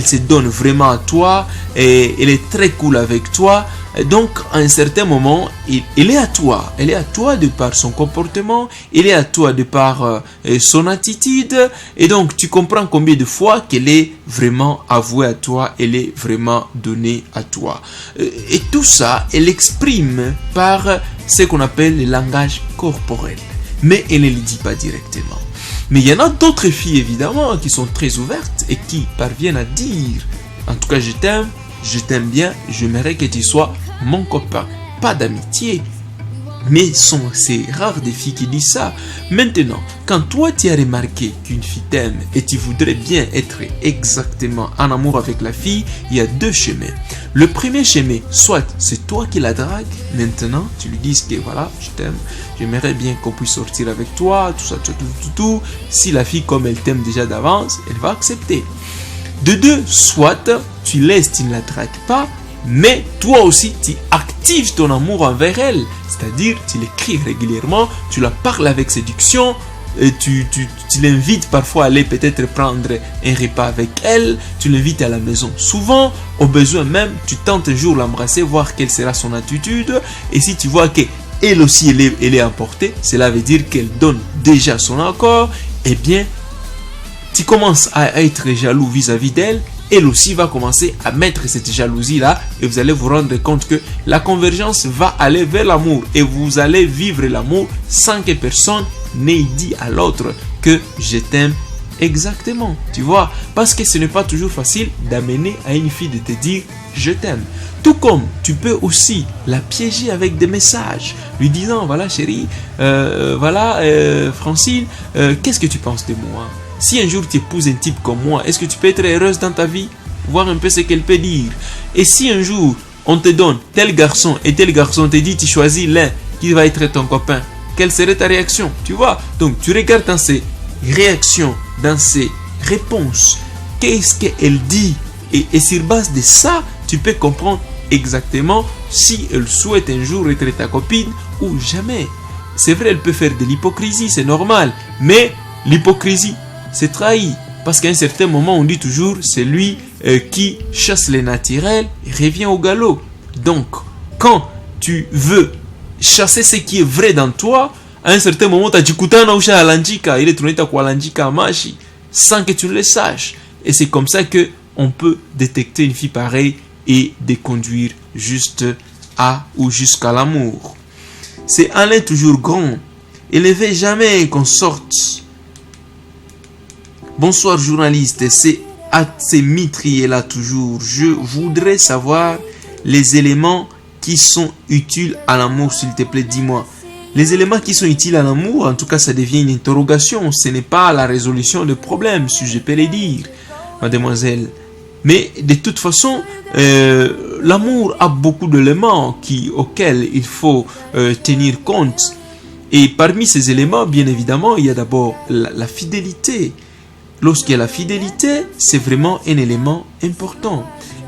se donne vraiment à toi. Elle est très cool avec toi. Donc, à un certain moment, elle est à toi. Elle est à toi de par son comportement. Elle est à toi de par son attitude. Et donc, tu comprends combien de fois qu'elle est vraiment avouée à toi. Elle est vraiment donnée à toi. Et tout ça, elle exprime par ce qu'on appelle le langage corporel. Mais elle ne le dit pas directement. Mais il y en a d'autres filles, évidemment, qui sont très ouvertes et qui parviennent à dire, en tout cas, je t'aime bien, j'aimerais que tu sois mon copain. Pas d'amitié, mais c'est rare des filles qui disent ça. Maintenant, quand toi tu as remarqué qu'une fille t'aime et tu voudrais bien être exactement en amour avec la fille, il y a 2 chemins. Le premier chemin, soit c'est toi qui la dragues, maintenant tu lui dis que voilà, je t'aime, j'aimerais bien qu'on puisse sortir avec toi, tout ça, tout. Si la fille, comme elle t'aime déjà d'avance, elle va accepter. De 2, soit tu laisses, tu ne la dragues pas, mais toi aussi tu actives ton amour envers elle. C'est-à-dire, tu l'écris régulièrement, tu la parles avec séduction, et tu l'invites parfois à aller peut-être prendre un repas avec elle, tu l'invites à la maison souvent, au besoin même, tu tentes un jour l'embrasser, voir quelle sera son attitude, et si tu vois qu'elle aussi elle est emportée, cela veut dire qu'elle donne déjà son accord, eh bien, tu commences à être jaloux vis-à-vis d'elle, elle aussi va commencer à mettre cette jalousie-là et vous allez vous rendre compte que la convergence va aller vers l'amour et vous allez vivre l'amour sans que personne n'ait dit à l'autre que je t'aime exactement. Tu vois, parce que ce n'est pas toujours facile d'amener à une fille de te dire je t'aime. Tout comme tu peux aussi la piéger avec des messages, lui disant voilà chérie, Francine, qu'est-ce que tu penses de moi? Si un jour tu épouses un type comme moi, est-ce que tu peux être heureuse dans ta vie? Voir un peu ce qu'elle peut dire. Et si un jour on te donne tel garçon et tel garçon te dit tu choisis l'un qui va être ton copain, quelle serait ta réaction? Tu vois? Donc tu regardes dans ses réactions, dans ses réponses, qu'est-ce qu'elle dit? Et sur base de ça, tu peux comprendre exactement si elle souhaite un jour être ta copine ou jamais. C'est vrai, elle peut faire de l'hypocrisie, c'est normal. Mais l'hypocrisie, c'est trahi. Parce qu'à un certain moment, on dit toujours, c'est lui qui chasse les naturels et revient au galop. Donc, quand tu veux chasser ce qui est vrai dans toi, à un certain moment, tu as dit il est tourné ta amashi, sans que tu le saches. Et c'est comme ça que on peut détecter une fille pareille et de conduire juste à ou jusqu'à l'amour. C'est Alain toujours grand. Il ne veut jamais qu'on sorte. Bonsoir journaliste, c'est Atsemitri est là toujours. Je voudrais savoir les éléments qui sont utiles à l'amour, s'il te plaît, dis-moi. Les éléments qui sont utiles à l'amour, en tout cas, ça devient une interrogation. Ce n'est pas la résolution de problèmes, si je peux le dire, mademoiselle. Mais de toute façon, l'amour a beaucoup d'éléments auxquels il faut tenir compte. Et parmi ces éléments, bien évidemment, il y a d'abord la fidélité. Lorsqu'il y a la fidélité, c'est vraiment un élément important.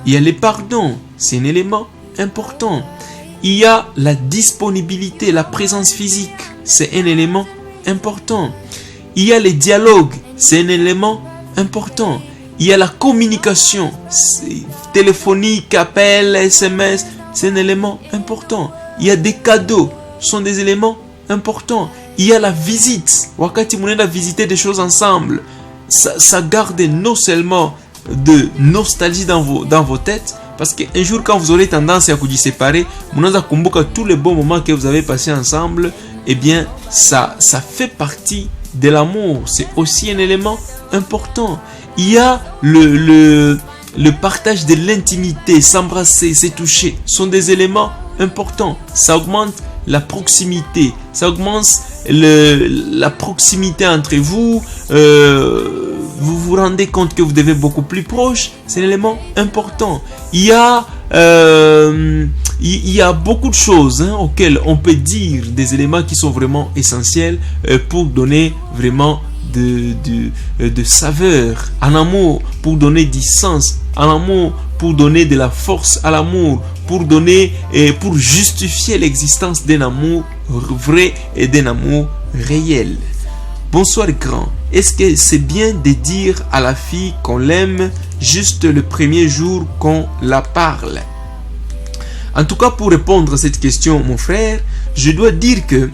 Il y a le pardon, c'est un élément important. Il y a la disponibilité, la présence physique, c'est un élément important. Il y a le dialogue, c'est un élément important. Il y a la communication, téléphonique, appel, SMS, c'est un élément important. Il y a des cadeaux, ce sont des éléments importants. Il y a la visite, wakati munenda visiter des choses ensemble, ça garde non seulement de nostalgie dans vos têtes, parce qu'un jour, quand vous aurez tendance à vous séparer, vous allez kumbuka tous les bons moments que vous avez passés ensemble. Eh bien, ça fait partie de l'amour. C'est aussi un élément important. Il y a le partage de l'intimité, s'embrasser, se toucher. Ce sont des éléments importants. Ça augmente la proximité. Ça augmente la proximité entre vous. Vous vous rendez compte que vous devez beaucoup plus proche, c'est un élément important. Il y a beaucoup de choses auxquelles on peut dire des éléments qui sont vraiment essentiels pour donner vraiment de saveur à l'amour, pour donner du sens à l'amour, pour donner de la force à l'amour, pour donner et pour justifier l'existence d'un amour vrai et d'un amour réel. Bonsoir grand. Est-ce que c'est bien de dire à la fille qu'on l'aime juste le premier jour qu'on la parle? En tout cas, pour répondre à cette question, mon frère, je dois dire que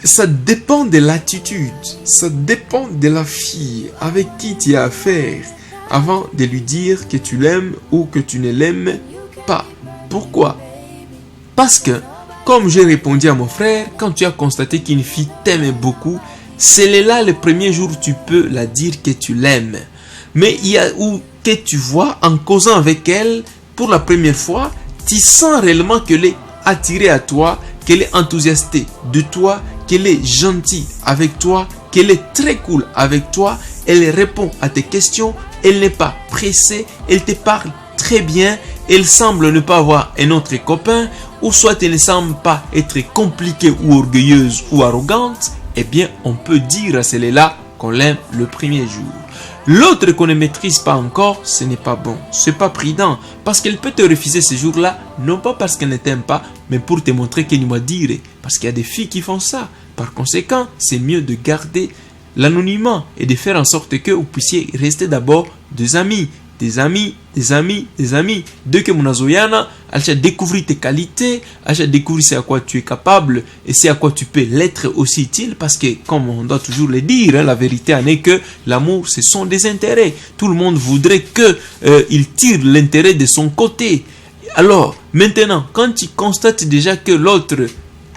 ça dépend de l'attitude, ça dépend de la fille avec qui tu as affaire avant de lui dire que tu l'aimes ou que tu ne l'aimes pas. Pourquoi? Parce que, comme j'ai répondu à mon frère, quand tu as constaté qu'une fille t'aime beaucoup, c'est là le premier jour tu peux la dire que tu l'aimes. Mais il y a où que tu vois en causant avec elle pour la première fois, tu sens réellement qu'elle est attirée à toi, qu'elle est enthousiastée de toi, qu'elle est gentille avec toi, qu'elle est très cool avec toi, elle répond à tes questions, elle n'est pas pressée, elle te parle très bien, elle semble ne pas avoir un autre copain, ou soit elle ne semble pas être compliquée ou orgueilleuse ou arrogante. Eh bien, on peut dire à celle-là qu'on l'aime le premier jour. L'autre qu'on ne maîtrise pas encore, ce n'est pas bon, c'est pas prudent, parce qu'elle peut te refuser ce jour-là, non pas parce qu'elle ne t'aime pas, mais pour te montrer qu'elle m'a dit, parce qu'il y a des filles qui font ça. Par conséquent, c'est mieux de garder l'anonymat et de faire en sorte que vous puissiez rester d'abord des amis. Des amis. Dès que Munazoyana, elle a découvert tes qualités, elle a découvert c'est à quoi tu es capable et c'est à quoi tu peux l'être aussi utile, parce que, comme on doit toujours le dire, la vérité en est que l'amour, ce sont des intérêts. Tout le monde voudrait qu'il tire l'intérêt de son côté. Alors, maintenant, quand tu constates déjà que l'autre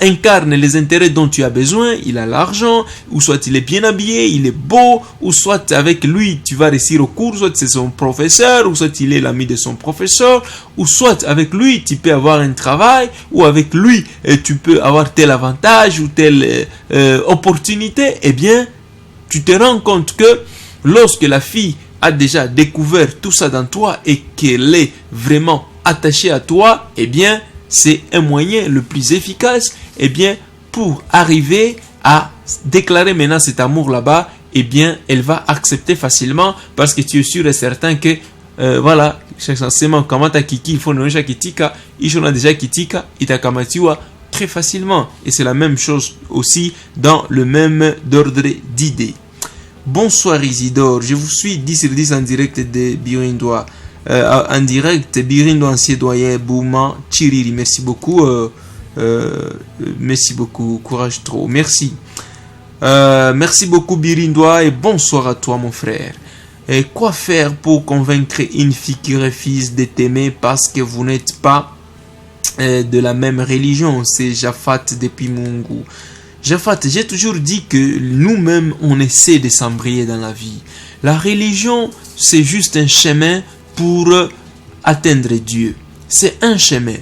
incarne les intérêts dont tu as besoin, il a l'argent, ou soit il est bien habillé, il est beau, ou soit avec lui tu vas réussir au cours, soit c'est son professeur, ou soit il est l'ami de son professeur, ou soit avec lui tu peux avoir un travail, ou avec lui tu peux avoir tel avantage ou telle opportunité. Eh bien, tu te rends compte que lorsque la fille a déjà découvert tout ça dans toi et qu'elle est vraiment attachée à toi, eh bien, c'est un moyen le plus efficace, eh bien, pour arriver à déclarer maintenant cet amour là-bas, eh bien, elle va accepter facilement, parce que tu es sûr et certain que, voilà, seulement comment ta kiki, il faut non déjà kitika, il a déjà kitika, itakamatiwa très facilement. Et c'est la même chose aussi dans le même ordre d'idées. Bonsoir Isidore, je vous suis 10 sur 10 en direct de Birindoa. En direct, Birindo ancien doyen Bouma Chiriri, merci beaucoup, courage trop, merci beaucoup Birindoa, et bonsoir à toi mon frère. Et quoi faire pour convaincre une fille qui refuse de t'aimer parce que vous n'êtes pas de la même religion? C'est Jafat depuis Mungu. Jafat, j'ai toujours dit que nous-mêmes on essaie de s'embrayer dans la vie. La religion, c'est juste un chemin pour atteindre Dieu. C'est un chemin.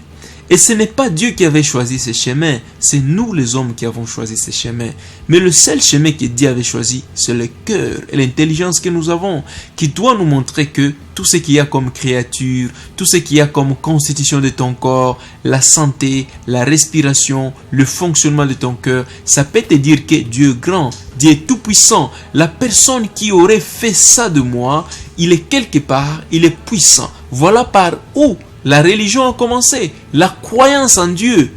Et ce n'est pas Dieu qui avait choisi ce chemin, c'est nous les hommes qui avons choisi ce chemin. Mais le seul chemin que Dieu avait choisi, c'est le cœur et l'intelligence que nous avons, qui doit nous montrer que tout ce qu'il y a comme créature, tout ce qu'il y a comme constitution de ton corps, la santé, la respiration, le fonctionnement de ton cœur, ça peut te dire que Dieu est grand, Dieu est tout puissant. La personne qui aurait fait ça de moi, il est quelque part, il est puissant. Voilà par où la religion a commencé, la croyance en Dieu,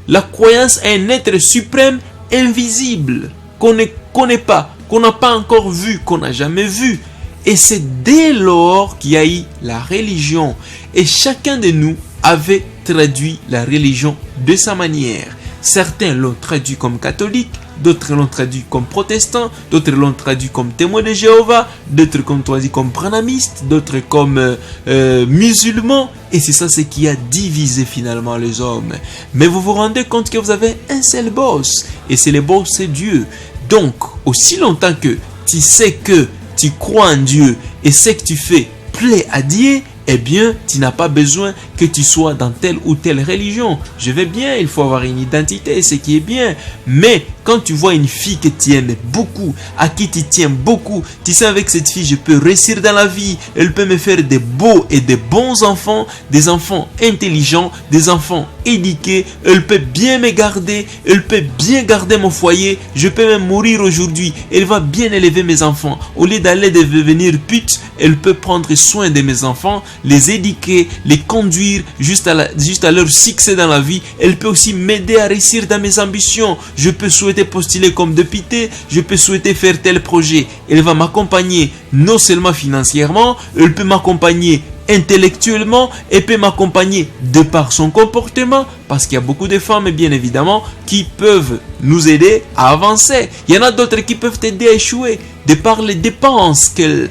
la croyance à un être suprême invisible, qu'on ne connaît pas, qu'on n'a pas encore vu, qu'on n'a jamais vu. Et c'est dès lors qu'il y a eu la religion. Et chacun de nous avait traduit la religion de sa manière. Certains l'ont traduit comme catholique, d'autres l'ont traduit comme protestant, d'autres l'ont traduit comme témoin de Jéhovah, d'autres l'ont traduit comme branamiste, d'autres comme musulmans. Et c'est ça ce qui a divisé finalement les hommes. Mais vous vous rendez compte que vous avez un seul boss. Et c'est le boss, c'est Dieu. Donc, aussi longtemps que tu sais que tu crois en Dieu et ce que tu fais plaît à Dieu, eh bien, tu n'as pas besoin que tu sois dans telle ou telle religion. Je vais bien, il faut avoir une identité, ce qui est bien. Mais quand tu vois une fille que tu aimes beaucoup, à qui tu tiens beaucoup, tu sais avec cette fille, je peux réussir dans la vie. Elle peut me faire des beaux et des bons enfants, des enfants intelligents, des enfants éduqués. Elle peut bien me garder, elle peut bien garder mon foyer. Je peux même mourir aujourd'hui. Elle va bien élever mes enfants. Au lieu d'aller devenir pute, elle peut prendre soin de mes enfants, les éduquer, les conduire juste à leur succès dans la vie. Elle peut aussi m'aider à réussir dans mes ambitions. Je peux souhaiter postuler comme député, je peux souhaiter faire tel projet. Elle va m'accompagner non seulement financièrement, elle peut m'accompagner intellectuellement et peut m'accompagner de par son comportement, parce qu'il y a beaucoup de femmes, bien évidemment, qui peuvent nous aider à avancer. Il y en a d'autres qui peuvent t'aider à échouer de par les dépenses qu'elle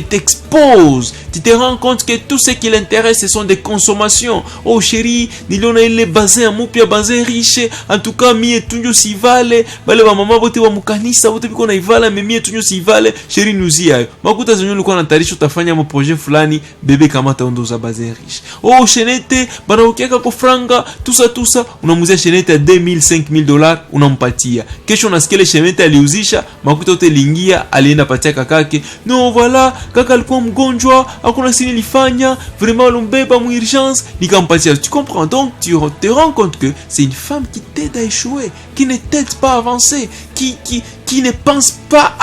t'expose. Tu te rends compte que tout ce qui l'intéresse, ce sont des consommations. Oh chérie, niliona ile bazin mupya, bazin riche. En tout cas, mie tunyo si vale. Bale wa mama bote wa mukanisa bote biko na ivala, mais mie tunyo si vale. Chérie nuzi ayo. Makuta zenyo likuwa na tarisho utafanya mo projet fulani, bebe kamata ondoza bazin riche. Oh chenete, bana ukiaka ko franga, tout ça, unamuzia chenete à 2000, 5000 dollars, unampatia. Kesho unasikia chenete aliuzisha, makuta yote lingia, alienda patia kakake. Non, voilà, kaka alikuwa mgonjwa, hakuna sini lifanya, vraiment lumbeba mu urgence, nikampatia. Tu comprends? Donc tu te rends compte que c'est une femme qui t'aide à échouer, qui ne t'aide pas à avancer, qui ne pense pas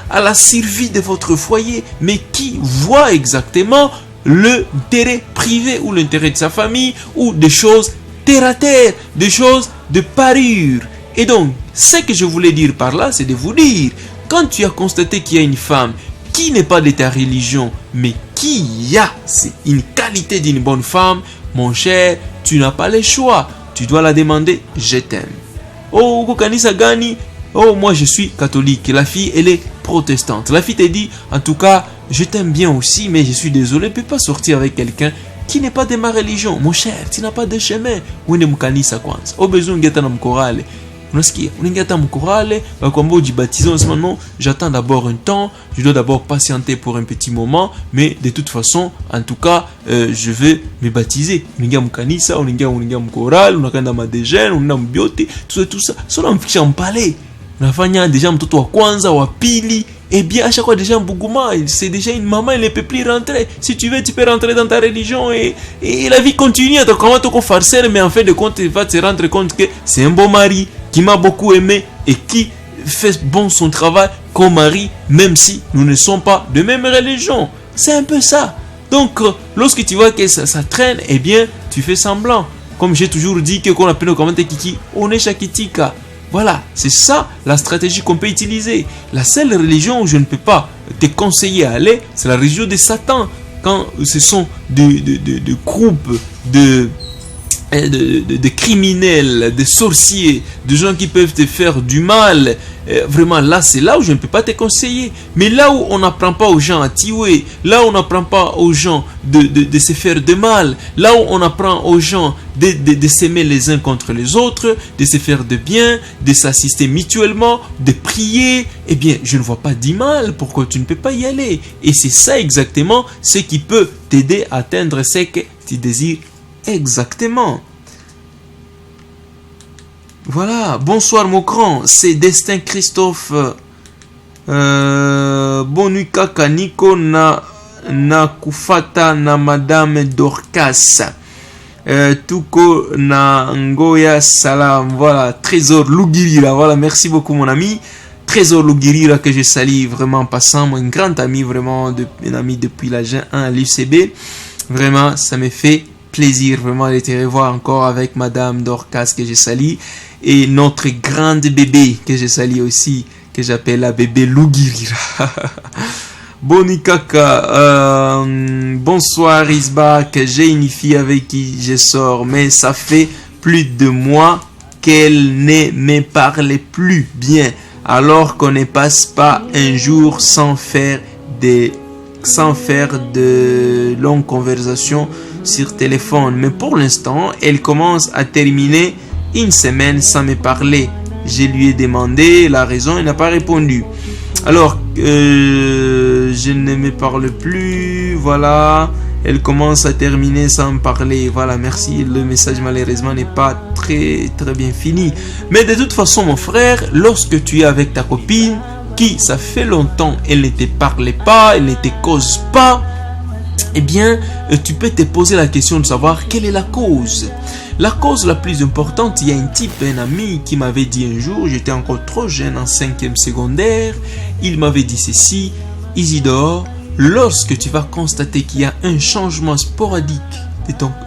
à la survie de votre foyer, mais qui voit exactement l'intérêt privé ou l'intérêt de sa famille ou des choses terre à terre, des choses de parure. Et donc, ce que je voulais dire par là, c'est de vous dire, quand tu as constaté qu'il y a une femme qui n'est pas de ta religion, mais qui a une qualité d'une bonne femme, mon cher, tu n'as pas le choix. Tu dois la demander, je t'aime. Oh, uko kanisa gani? Oh, moi je suis catholique. La fille, elle est protestante. La fille te dit, en tout cas, je t'aime bien aussi, mais je suis désolé, je ne peux pas sortir avec quelqu'un qui n'est pas de ma religion. Mon cher, tu n'as pas de chemin. Wende mkanisa kwanza. Au besoin ngeta na mkorale. Unasikia, unaingia hata mkorale, wakwambia ujibatize, unasema non, j'attends d'abord un temps, je dois d'abord patienter pour un petit moment, mais de toute façon, en tout cas, je vais me baptiser. Unaingia mkanisa, unaingia mkorale, unakanda madejene, unaenda mbiote, tout ça. Solo mfikisha mpale. Unafanya déjà mtoto wa kwanza, wa pili, eh bien à chaque fois déjà Mbuguma, c'est déjà une maman, elle ne peut plus rentrer. Si tu veux, tu peux rentrer dans ta religion et la vie continue. Donc comment tu farceur, mais en fin de compte, tu vas te rendre compte que c'est un bon mari qui m'a beaucoup aimé et qui fait bon son travail comme mari, même si nous ne sommes pas de même religion. C'est un peu ça. Donc lorsque tu vois que ça traîne, eh bien tu fais semblant. Comme j'ai toujours dit que qu'on appelle au commentaire Kiki, on est chakitika. Voilà, c'est ça la stratégie qu'on peut utiliser. La seule religion où je ne peux pas te conseiller à aller, c'est la religion de Satan. Quand ce sont de groupes de criminels, de sorciers, de gens qui peuvent te faire du mal, vraiment là c'est là où je ne peux pas te conseiller. Mais là où on n'apprend pas aux gens à tuer, là où on n'apprend pas aux gens de se faire de mal, là où on apprend aux gens de s'aimer les uns contre les autres, de se faire de bien, de s'assister mutuellement, de prier, eh bien je ne vois pas du mal, pourquoi tu ne peux pas y aller. Et c'est ça exactement ce qui peut t'aider à atteindre ce que tu désires exactement. Voilà, bonsoir mon grand, c'est Destin Christophe. Bonu kaka niko na kufata na Madame Dorcas. Tuko na ngoya salam. Voilà, Trésor Lugirira. Voilà, merci beaucoup mon ami. Trésor Lugirira que je salue vraiment en passant. Mon grand ami, vraiment, un ami depuis l'âge 1 à l'UCB. Vraiment, ça me fait plaisir vraiment de te revoir encore avec Madame Dorcas que je salue. Et notre grande bébé que je salue aussi, que j'appelle la bébé Lugirira. Bonikaka, bonsoir Isbak, j'ai une fille avec qui je sors, mais ça fait plus de mois qu'elle ne me parle plus bien, alors qu'on ne passe pas un jour sans faire de longues conversations sur téléphone. Mais pour l'instant, elle commence à terminer une semaine sans me parler. Je lui ai demandé la raison, elle n'a pas répondu. Alors, je ne me parle plus, voilà, elle commence à terminer sans me parler, voilà, merci, le message malheureusement n'est pas très bien fini. Mais de toute façon mon frère, lorsque tu es avec ta copine, qui ça fait longtemps, elle ne te parle pas, elle ne te cause pas, eh bien, tu peux te poser la question de savoir quelle est la cause. La cause la plus importante, il y a un ami qui m'avait dit un jour, j'étais encore trop jeune en 5e secondaire, il m'avait dit ceci: Isidore, lorsque tu vas constater qu'il y a un changement sporadique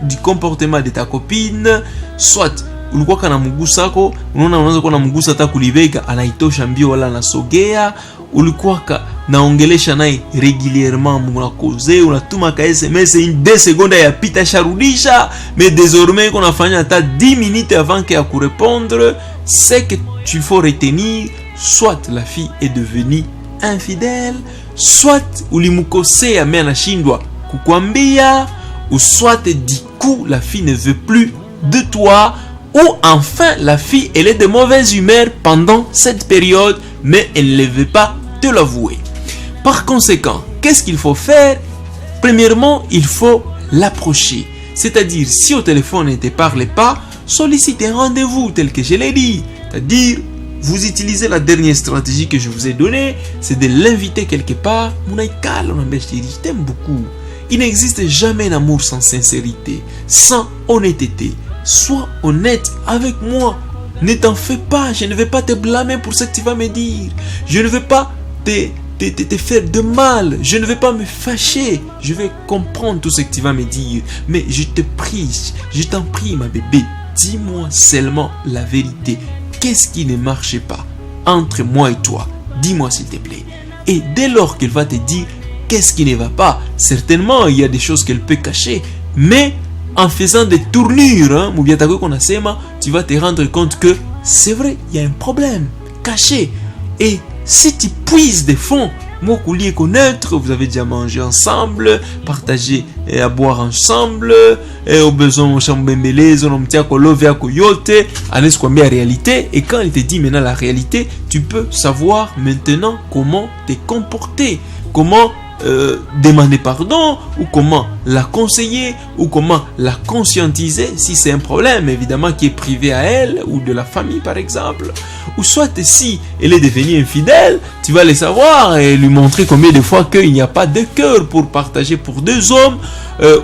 du comportement de ta copine, soit ulikuwa kana mgusa ko unaanza kuwa mgusa hata kulibega anaitosha mbio wala anasogea, ulikuwa naongelesha naye régulièrement, mnakoze unatuma ka SMS in 2 secondes ya pita sharudisha, mais désormais qu'on a fait hata 10 minutes avant qu'il a ku répondre, c'est que tu faut retenir, soit la fille est devenue infidèle, soit ulimukosea mais anashindwa kukwambia, ou soit du coup la fille ne veut plus de toi, ou enfin la fille elle est de mauvaise humeur pendant cette période mais elle ne veut pas te l'avouer. Par conséquent, qu'est-ce qu'il faut faire? Premièrement, il faut l'approcher. C'est-à-dire, si au téléphone ne te parle pas, sollicite un rendez-vous tel que je l'ai dit. C'est-à-dire, vous utilisez la dernière stratégie que je vous ai donnée, c'est de l'inviter quelque part. Je t'aime beaucoup. Il n'existe jamais un amour sans sincérité, sans honnêteté. Sois honnête avec moi. Ne t'en fais pas, je ne vais pas te blâmer pour ce que tu vas me dire. Je ne vais pas te faire de mal. Je ne vais pas me fâcher. Je vais comprendre tout ce que tu vas me dire. Mais je te prie, je t'en prie ma bébé, dis-moi seulement la vérité. Qu'est-ce qui ne marche pas entre moi et toi? Dis-moi s'il te plaît. Et dès lors qu'elle va te dire qu'est-ce qui ne va pas, certainement il y a des choses qu'elle peut cacher, mais en faisant des tournures, tu vas te rendre compte que c'est vrai, il y a un problème caché. Et si tu puises des fonds, connaître, vous avez déjà mangé ensemble, partagé et à boire ensemble, et au besoin la réalité. Et quand il te dit maintenant la réalité, tu peux savoir maintenant comment te comporter, comment demander pardon, ou comment la conseiller, ou comment la conscientiser si c'est un problème évidemment qui est privé à elle ou de la famille par exemple, ou soit si elle est devenue infidèle, tu vas le savoir et lui montrer combien de fois qu'il n'y a pas de cœur pour partager pour 2 hommes,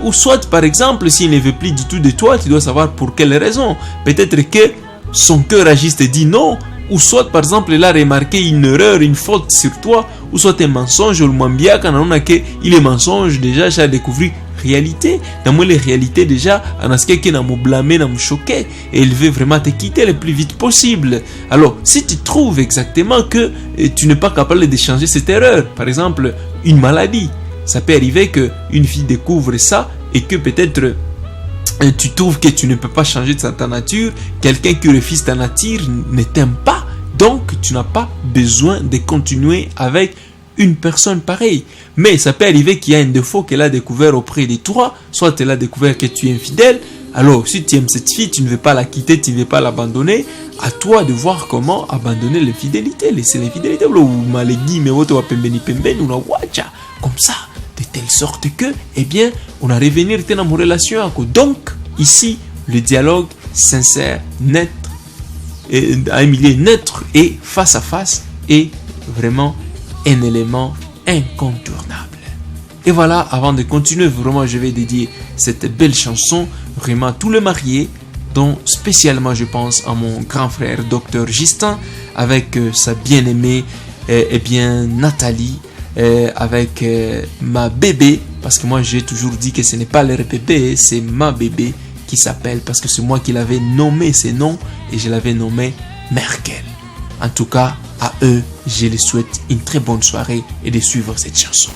ou soit par exemple s'il ne veut plus du tout de toi, tu dois savoir pour quelle raison. Peut-être que son cœur agisse te dit non, ou soit par exemple il a remarqué une erreur, une faute sur toi, ou soit un mensonge, ou le mambia quand on a que il est mensonge déjà, j'ai découvert réalité, dans moi les réalités déjà, en a ce qui n'a me blâmé, n'a me choqué, et il veut vraiment te quitter le plus vite possible. Alors si tu trouves exactement que tu n'es pas capable de changer cette erreur, par exemple une maladie, ça peut arriver que une fille découvre ça et que peut-être tu trouves que tu ne peux pas changer de ta nature, quelqu'un qui refuse ta nature ne t'aime pas, donc tu n'as pas besoin de continuer avec une personne pareille. Mais ça peut arriver qu'il y a un défaut qu'elle a découvert auprès de toi, soit elle a découvert que tu es infidèle. Alors si tu aimes cette fille, tu ne veux pas la quitter, tu ne veux pas l'abandonner, à toi de voir comment abandonner l'infidélité, laisser l'infidélité, comme ça, de telle sorte que, eh bien, on a revenir dans mon relation. Donc, ici, le dialogue sincère, net, un milieu neutre et face à face est vraiment un élément incontournable. Et voilà, avant de continuer, vraiment, je vais dédier cette belle chanson vraiment à tous les mariés, dont spécialement, je pense, à mon grand frère, Dr Justin, avec sa bien-aimée, et bien Nathalie, avec ma bébé, parce que moi, j'ai toujours dit que ce n'est pas leur bébé, c'est ma bébé qui s'appelle, parce que c'est moi qui l'avais nommé ses noms, et je l'avais nommé Merkel. En tout cas, à eux, je les souhaite une très bonne soirée et de suivre cette chanson.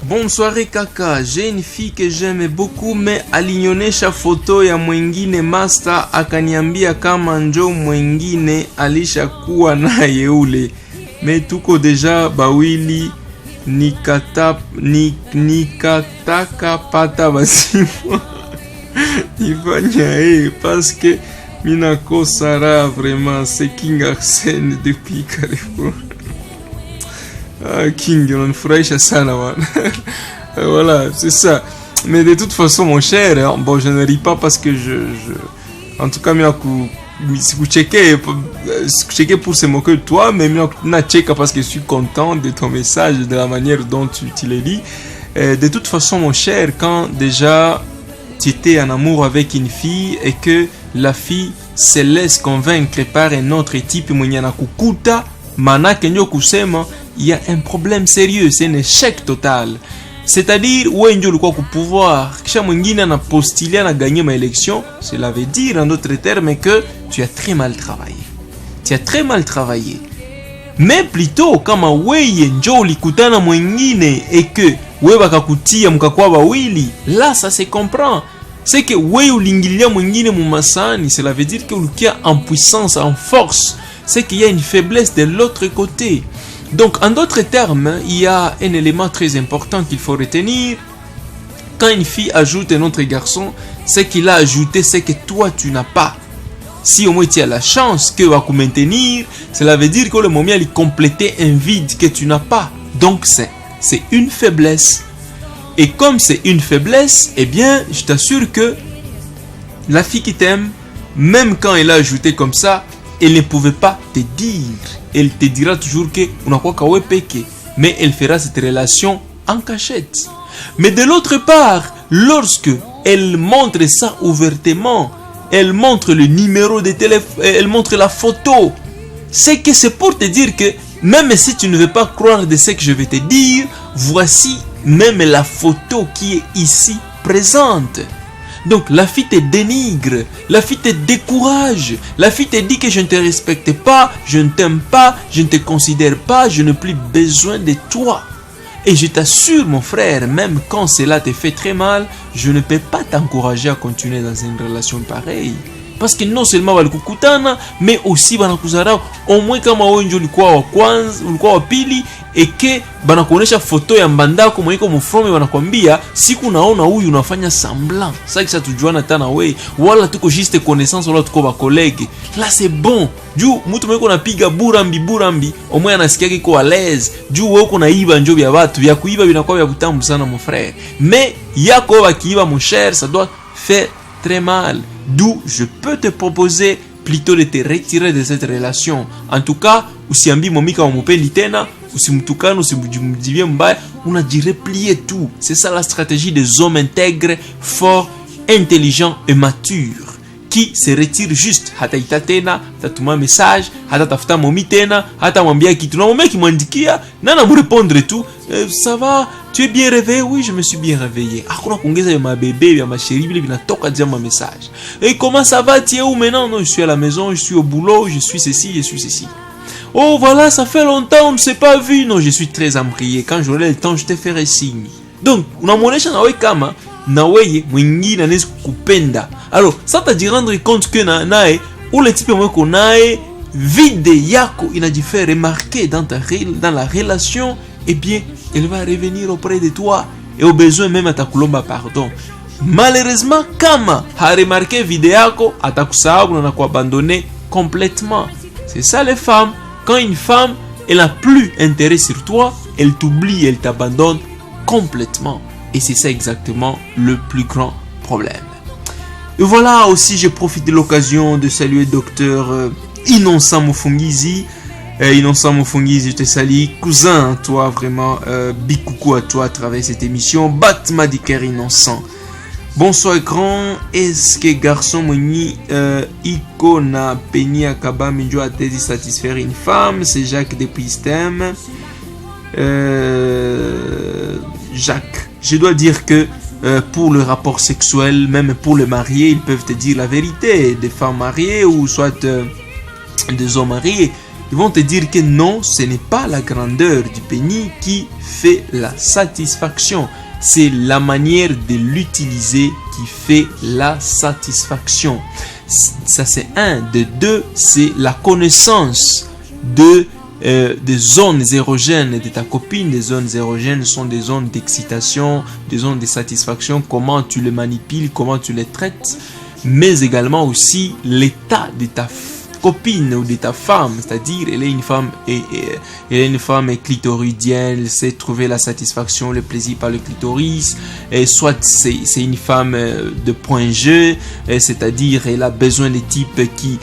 Bonne soirée kaka, j'ai une fille que j'aime beaucoup mais alinionyesha foto ya mwingine master akaniambia kama njo mwingine alishakuwa naye ule. Me tuko deja bawili nikataka pata basimo. Ifanya parce que mina kosara vraiment c'est King Arsène depuis Carrefour. King, on unanifurahisha sana man. Voilà, c'est ça. Mais de toute façon mon cher, hein, bon je ne ris pas parce que en tout cas sikucheke pour se moquer de toi, mais na cheka parce que je suis content de ton message, de la manière dont tu le lis. De toute façon mon cher, quand déjà tu étais en amour avec une fille et que la fille se laisse convaincre par un autre type mwenye anakukuta, manake nyo kusema il y a un problème sérieux, c'est un échec total. C'est-à-dire, wewe ndio ulikuwa ku pouvoir, kisha mwingine ana postulé na gagner ma élection, cela veut dire en d'autres termes que tu as très mal travaillé. Tu as très mal travaillé. Mais plutôt kama wewe ndio ulikutana mwingine et que wewe bakakutia mkakuwa bawili, là ça se comprend. C'est que wewe ulingilia mwingine mumasani, cela veut dire que ulikia en puissance, en force. C'est qu'il y a une faiblesse de l'autre côté. Donc, en d'autres termes, il y a un élément très important qu'il faut retenir. Quand une fille ajoute un autre garçon, c'est qu'il a ajouté ce que toi, tu n'as pas. Si au moins tu as la chance que va maintenir, cela veut dire que le moment il compléter un vide que tu n'as pas. Donc, c'est une faiblesse. Et comme c'est une faiblesse, eh bien, je t'assure que la fille qui t'aime, même quand elle a ajouté comme ça, elle ne pouvait pas te dire. Elle te dira toujours que unakuwa kawe peke. mais elle fera cette relation en cachette. Mais de l'autre part, lorsque elle montre ça ouvertement, elle montre le numéro de téléphone, elle montre la photo, c'est que c'est pour te dire que même si tu ne veux pas croire de ce que je vais te dire, voici même la photo qui est ici présente. Donc la fille te dénigre, la fille te décourage, la fille te dit que je ne te respecte pas, je ne t'aime pas, je ne te considère pas, je n'ai plus besoin de toi. Et je t'assure mon frère, même quand cela te fait très mal, je ne peux pas t'encourager à continuer dans une relation pareille. Parce que non seulement walikukutana, mais aussi banakuzarau au moins kama wewe ndio ulikuwa wa kwanza, ulikuwa wa pili, eke banakuonesha foto ya mbandako mwenye mfrome, wanakwambia siku naona huyu unafanya semblant. Ça kisha tujuana tana wewe, wala tuko juste connaissance, wala tuko ba collègue. Là c'est bon. Juu mtu mwenye unapiga burambi, au moins anasikia kiko à l'aise. Juu wewe uko naiba njoo vya watu, vya kuiba vinakuwa vya butamu sana mon frère. Mais yako wakiiba mon cher, ça doit faire très mal. D'où je peux te proposer plutôt de te retirer de cette relation. En tout cas, usiambi momika wamupendi tena, usimtukane, usimjivie mbaya, unajireplier tout. C'est ça la stratégie des hommes intègres, forts, intelligents et matures, qui se retirent juste. Hata ita tena, tatuma message, hata tafuta momi tena, hata mwambia kitu na mume kimwandikia, nana mu répondre tout. Ça va, tu es bien réveillé? Oui, je me suis bien réveillé. Hakuna kuongeza ya mabebe, ya masheri, vile vinatoka déjà ma message. Et comment ça va? Tu es où maintenant? Non, je suis à la maison, je suis au boulot, je suis ceci, je suis ceci. Oh voilà, ça fait longtemps, on ne s'est pas vu. Non, je suis très embrouillé. Quand j'aurai le temps, je te ferai signe. Donc, unamuonesha nawe kama naweye mwingine anaweza kukupenda. Alors, ça t'a dit rendre compte que nae ule type mweko nae vide yako inajifaire remarquer dans la relation, eh bien, elle va revenir auprès de toi et au besoin même atakulomba pardon. Malheureusement, kama ha remarqué vide yako, atakusahau na kuabandonner complètement. C'est ça les femmes. Quand une femme elle n'a plus intérêt sur toi, elle t'oublie, elle t'abandonne complètement. Et c'est ça exactement le plus grand problème. Et voilà, aussi je profite de l'occasion de saluer Docteur Innocent Mofungizi. Innocent Mofungizi, je te salue. Cousin, toi vraiment, big coucou à toi à travers cette émission. Batma Diker Innocent. Bonsoir grand, est-ce que garçon moni iko na peni akaba minjo a tezi satisfaire une femme? C'est Jacques depuis Stem. Jacques, je dois dire que pour le rapport sexuel, même pour le marié, ils peuvent te dire la vérité. Des femmes mariées ou soit des hommes mariés, ils vont te dire que non, ce n'est pas la grandeur du pénis qui fait la satisfaction. C'est la manière de l'utiliser qui fait la satisfaction. Ça c'est un. De deux, c'est la connaissance des zones érogènes de ta copine. Des zones érogènes sont des zones d'excitation, des zones de satisfaction, comment tu les manipules, comment tu les traites, mais également aussi l'état de ta copine ou de ta femme, c'est-à-dire elle est une femme clitoridienne, elle sait trouver la satisfaction, le plaisir par le clitoris, et soit c'est une femme de point G, c'est-à-dire elle a besoin de types qui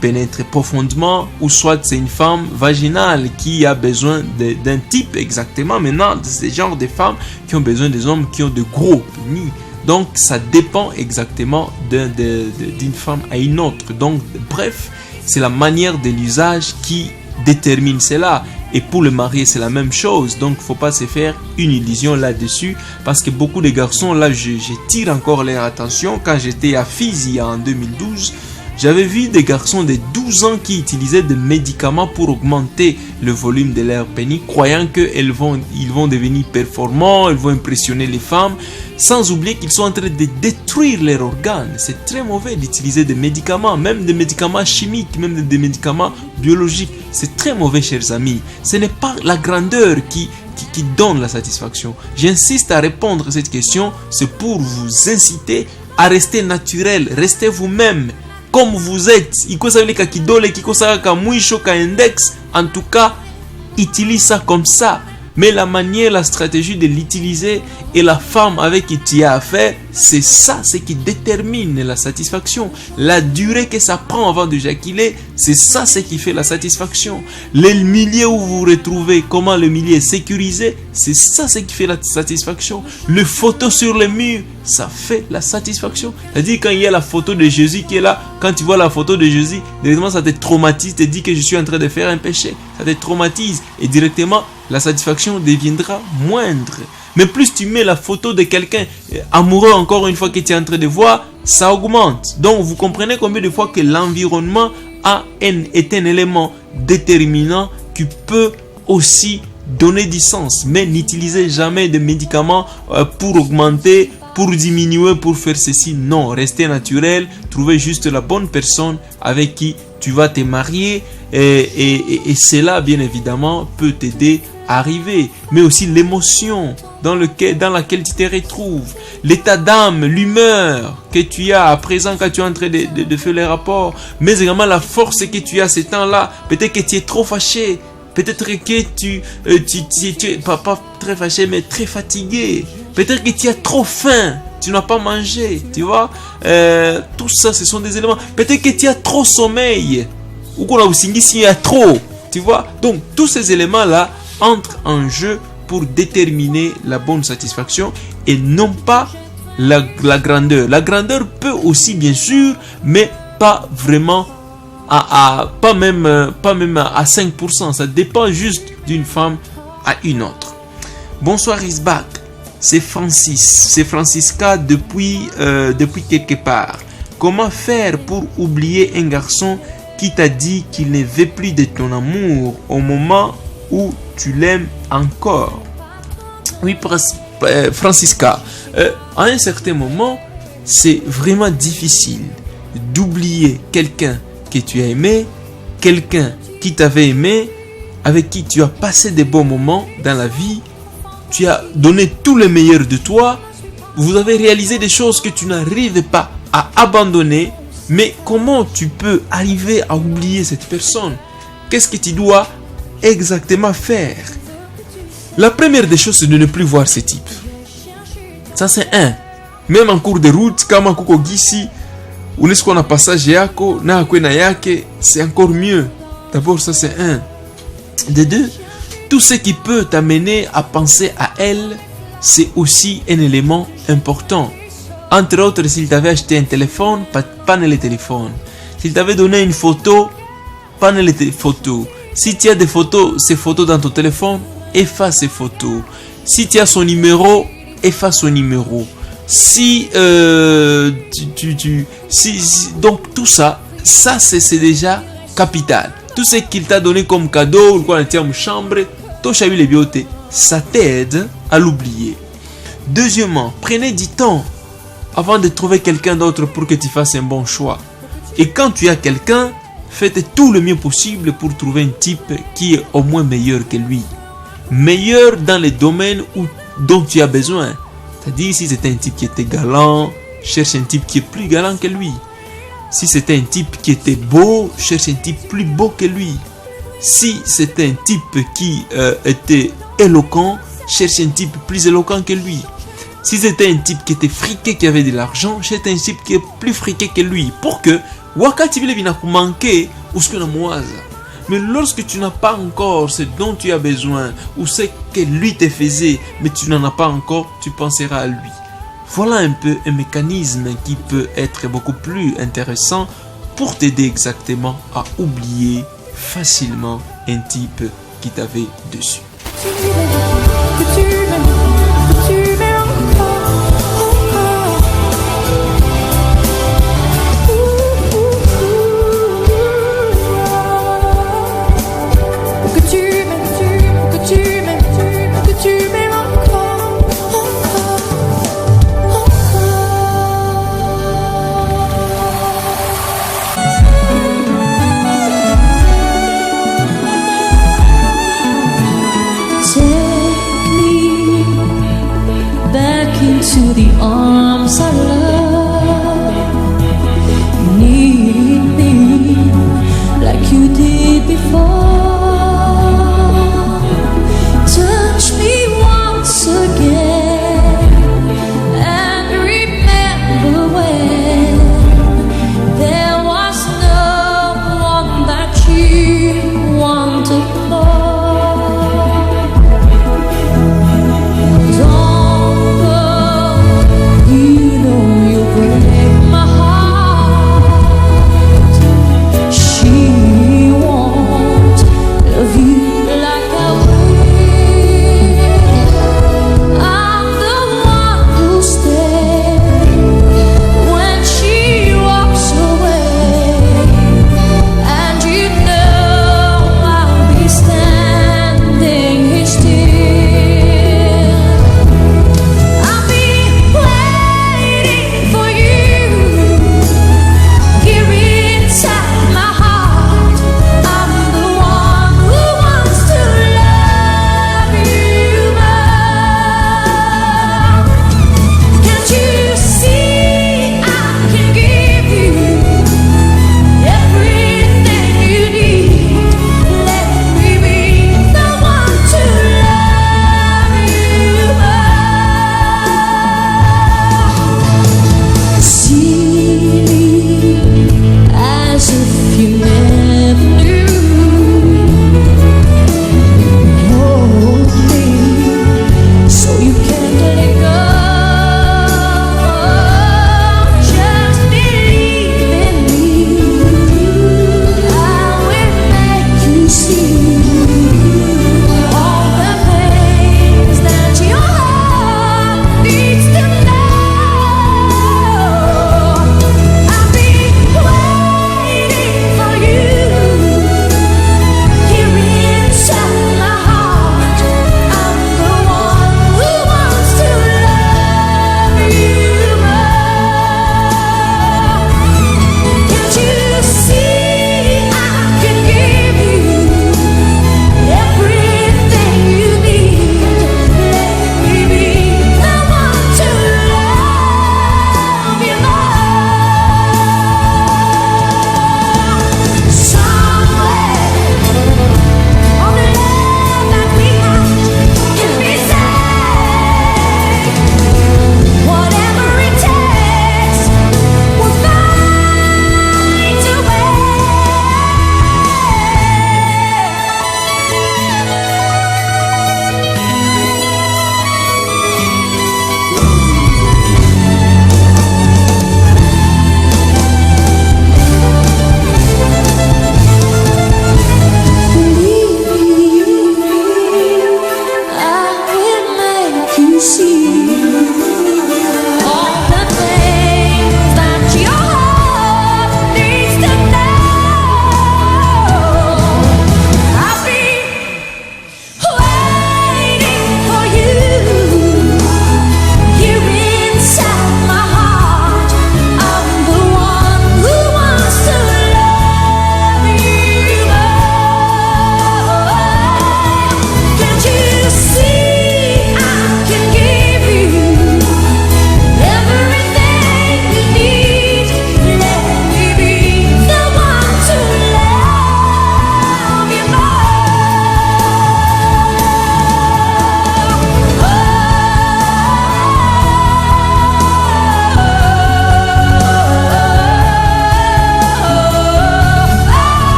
pénètrent profondément, ou soit c'est une femme vaginale qui a besoin d'un type exactement. Maintenant, c'est ce genre de femmes qui ont besoin des hommes qui ont de gros pénis. Donc ça dépend exactement d'une femme à une autre. Donc bref, c'est la manière de l'usage qui détermine cela. Et pour le marié, c'est la même chose. Donc, il ne faut pas se faire une illusion là-dessus. Parce que beaucoup de garçons, là, je tire encore leur attention. Quand j'étais à Fizi en 2012, j'avais vu des garçons de 12 ans qui utilisaient des médicaments pour augmenter le volume de leur pénis, croyant qu'ils vont devenir performants, ils vont impressionner les femmes, sans oublier qu'ils sont en train de détruire leurs organes. C'est très mauvais d'utiliser des médicaments, même des médicaments chimiques, même des médicaments biologiques. C'est très mauvais, chers amis. Ce n'est pas la grandeur qui donne la satisfaction. J'insiste à répondre à cette question, c'est pour vous inciter à rester naturel, restez vous-même. Comme vous êtes, en tout cas, utilise ça comme ça. mais la manière, la stratégie de l'utiliser et la femme avec qui tu as affaire, c'est ça, ce qui détermine la satisfaction. La durée que ça prend avant d'éjaculer, c'est ça, ce qui fait la satisfaction. Le milieu où vous vous retrouvez, comment le milieu est sécurisé, c'est ça, ce qui fait la satisfaction. Les photos sur le mur, ça fait la satisfaction. C'est-à-dire quand il y a la photo de Jésus qui est là, quand tu vois la photo de Jésus, directement ça te traumatise, te dit que je suis en train de faire un péché. Ça te traumatise et directement la satisfaction deviendra moindre. Mais plus tu mets la photo de quelqu'un amoureux encore une fois que tu es en train de voir, ça augmente. Donc vous comprenez combien de fois que l'environnement est un élément déterminant qui peut aussi donner du sens. Mais n'utilisez jamais de médicaments pour augmenter, pour diminuer, pour faire ceci. Non, restez naturel, trouvez juste la bonne personne avec qui tu vas te marier et cela bien évidemment peut t'aider à arriver. Mais aussi l'émotion dans laquelle tu te retrouves, l'état d'âme, l'humeur que tu as à présent quand tu es en train de faire les rapports, mais également la force que tu as ce temps-là. Peut-être que tu es trop fâché, peut-être que tu es pas très fâché mais très fatigué, peut-être que tu as trop faim, tu n'as pas mangé, tu vois. Tout ça ce sont des éléments. Peut-être que tu as trop sommeil ou qu'on a aussi s'il y a trop, tu vois. Donc tous ces éléments là entrent en jeu pour déterminer la bonne satisfaction et non pas la grandeur. La grandeur peut aussi bien sûr, mais pas vraiment pas même à 5%. Ça dépend juste d'une femme à une autre. Bonsoir Isbak, c'est Francisca depuis quelque part. Comment faire pour oublier un garçon qui t'a dit qu'il ne veut plus de ton amour au moment où tu l'aimes encore? Oui, Francisca, à un certain moment, c'est vraiment difficile d'oublier quelqu'un que tu as aimé, quelqu'un qui t'avait aimé, avec qui tu as passé des bons moments dans la vie, tu as donné tout le meilleur de toi, vous avez réalisé des choses que tu n'arrives pas à abandonner, mais comment tu peux arriver à oublier cette personne? Qu'est-ce que tu dois exactement faire? La première des choses, c'est de ne plus voir ce type. Ça, c'est un. Même en cours de route, kama kuko gisi, unesiko na passage yako, na akwe na yake, c'est encore mieux. D'abord, ça, c'est un. De deux, tout ce qui peut t'amener à penser à elle, c'est aussi un élément important. Entre autres, s'il t'avait acheté un téléphone, panne le téléphone. S'il t'avait donné une photo, panne les photos. Si tu as des photos, ces photos dans ton téléphone, efface ces photos. Si tu as son numéro, efface son numéro. Donc tout ça, c'est déjà capital. Tout ce qu'il t'a donné comme cadeau, quoi, une chambre, ça t'aide à l'oublier. Deuxièmement, prenez du temps avant de trouver quelqu'un d'autre pour que tu fasses un bon choix. Et quand tu as quelqu'un, faites tout le mieux possible pour trouver un type qui est au moins meilleur que lui. Meilleur dans les domaines dont tu as besoin. C'est-à-dire, si c'était un type qui était galant, cherche un type qui est plus galant que lui. Si c'était un type qui était beau, cherche un type plus beau que lui. Si c'était un type qui était éloquent, cherche un type plus éloquent que lui. Si c'était un type qui était friqué, qui avait de l'argent, cherche un type qui est plus friqué que lui. Pour que, wakati vile vina kumanke, usiku na mwaza. Mais lorsque tu n'as pas encore ce dont tu as besoin, ou ce que lui te faisait, mais tu n'en as pas encore, tu penseras à lui. Voilà un peu un mécanisme qui peut être beaucoup plus intéressant pour t'aider exactement à oublier facilement un type qui t'avait dessus. To the arms of love, you need me like you did before. Touch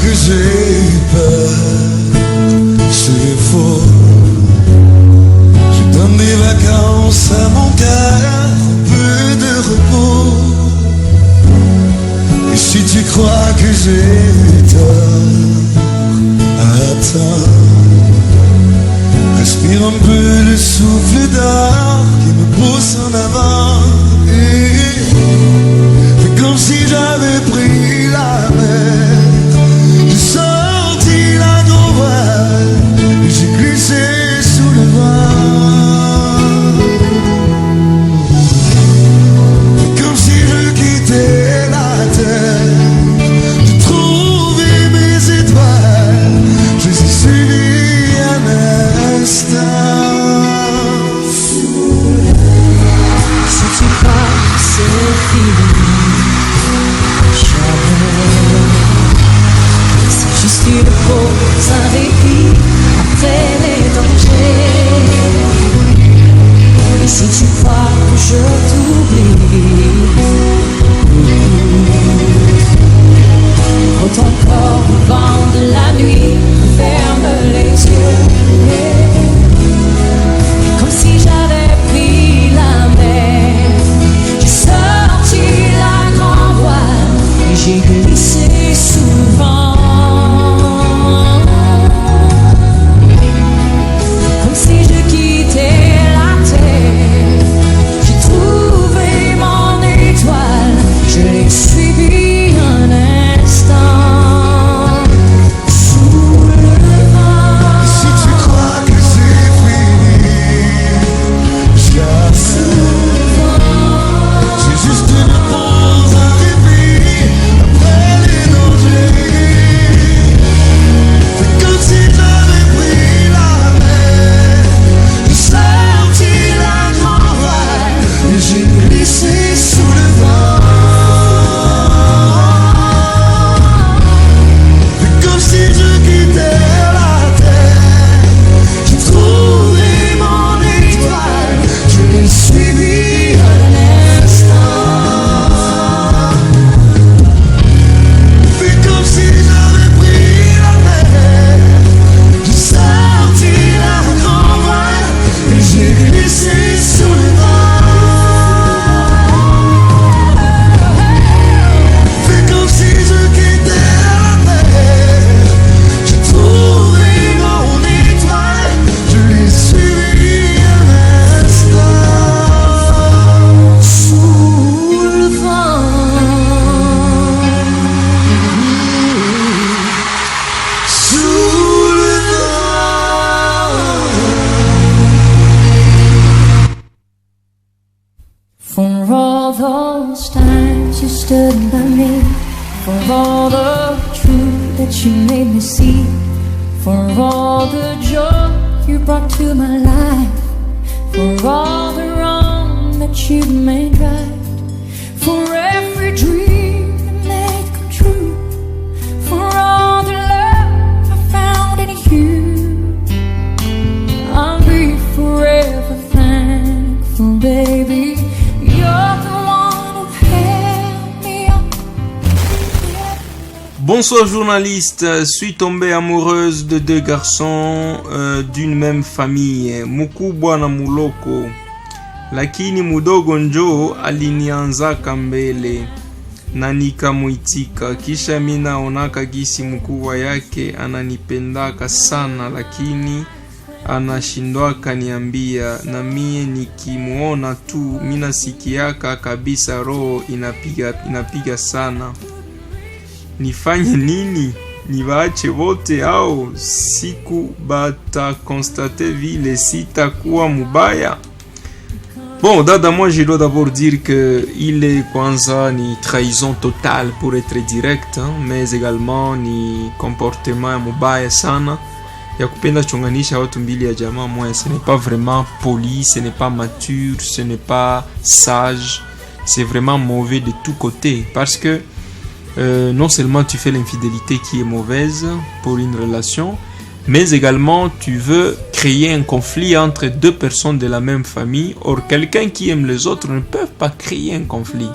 que j'ai eu peur, c'est faux. Je donne des vacances à mon cœur, un peu de repos. Et si tu crois que j'ai eu tort, attends. Respire un peu le souffle d'or qui me pousse en avant. Fais comme si j'avais pris la mer. J'ai sorti la grand voile, j'ai glissé sous le vent. Fais comme si je quittais la terre. J'ai trouvé mes étoiles, je les ai suivies un instant. Si tu crois que c'est fini, c'est juste une pause, un répit après les dangers. Et si tu crois que je t'oublie, quand ton corps au vent de la nuit ferme les yeux, comme si j'avais pris la mer. J'ai sorti la grand voile et j'ai glissé sous le vent. Comme si je quittais la terre. J'ai trouvé mon étoile, je l'ai suivi un instant. Sous le vent. Et si tu crois que c'est fini, jamais. C'est juste une pause, un répit après les dangers. Fais comme si j'avais pris la mer. J'ai sorti la grand voile et j'ai glissé sous le vent. Fais comme si je quittais la terre. J'ai trouvé mon étoile, je l'ai suivi un instant. Fais comme si j'avais pris la mer. J'ai sorti la grand voile et j'ai glissé sous le vent. Fais comme si je quittais la mer. J'ai trouvé mon étoile, je l'ai suivi un instant. Sous le vent. Sous le vent. For all those times you stood by me, for all the truth that you made me see, for all the joy you brought to my life, for all the wrong that you made right, for every dream you made come true, for all the love I found in you, I'll be forever thankful, baby. You're the one who held me up. Bonsoir journaliste, suis tombée amoureuse de deux garçons d'une même famille, mkubwa na muloko, lakini mudogo njo alinianzaka mbele na nikamuitika, kisha mina onaka gisi mkubwa yake ananipendaka sana, lakini anashindwaka niambia, na mie nikimuona tu mina sikiaka kabisa roho inapiga sana. Nifanye nini? Niwaache wote au siku bata constate vile sitakuwa mubaya? Bon, dada, moi je dois d'abord dire que il est kwanza ni trahison totale pour être direct, hein, mais également ni comportement mubaya sana ya kupenda chonganisha watu mbili ya jamaa moja. Ce n'est pas vraiment poli, ce n'est pas mature, ce n'est pas sage, c'est vraiment mauvais de tous côtés, parce que non seulement tu fais l'infidélité qui est mauvaise pour une relation, mais également tu veux créer un conflit entre deux personnes de la même famille. Or, quelqu'un qui aime les autres ne peut pas créer un conflit.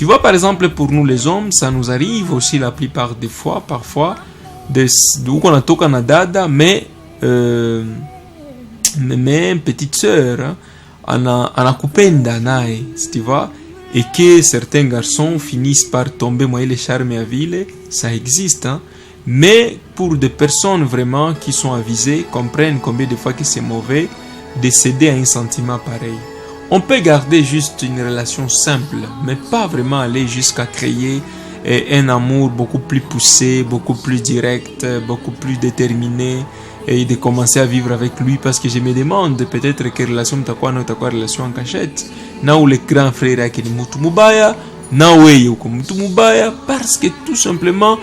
Tu vois, par exemple, pour nous les hommes, ça nous arrive aussi la plupart des fois, parfois, d'où qu'on a toqué na dada, mais petite sœur, hein, anakupenda naye, tu vois, et que certains garçons finissent par tomber moyen les charmes à ville, ça existe, hein. Mais pour des personnes vraiment qui sont avisées, comprennent combien de fois que c'est mauvais de céder à un sentiment pareil. On peut garder juste une relation simple, mais pas vraiment aller jusqu'à créer un amour beaucoup plus poussé, beaucoup plus direct, beaucoup plus déterminé, et de commencer à vivre avec lui, parce que je me demande peut-être quelle relation t'as quoi relation en cachette, na où le grand frère a qui mutu mubaya, na wewe uko mutu mubaya, parce que tout simplement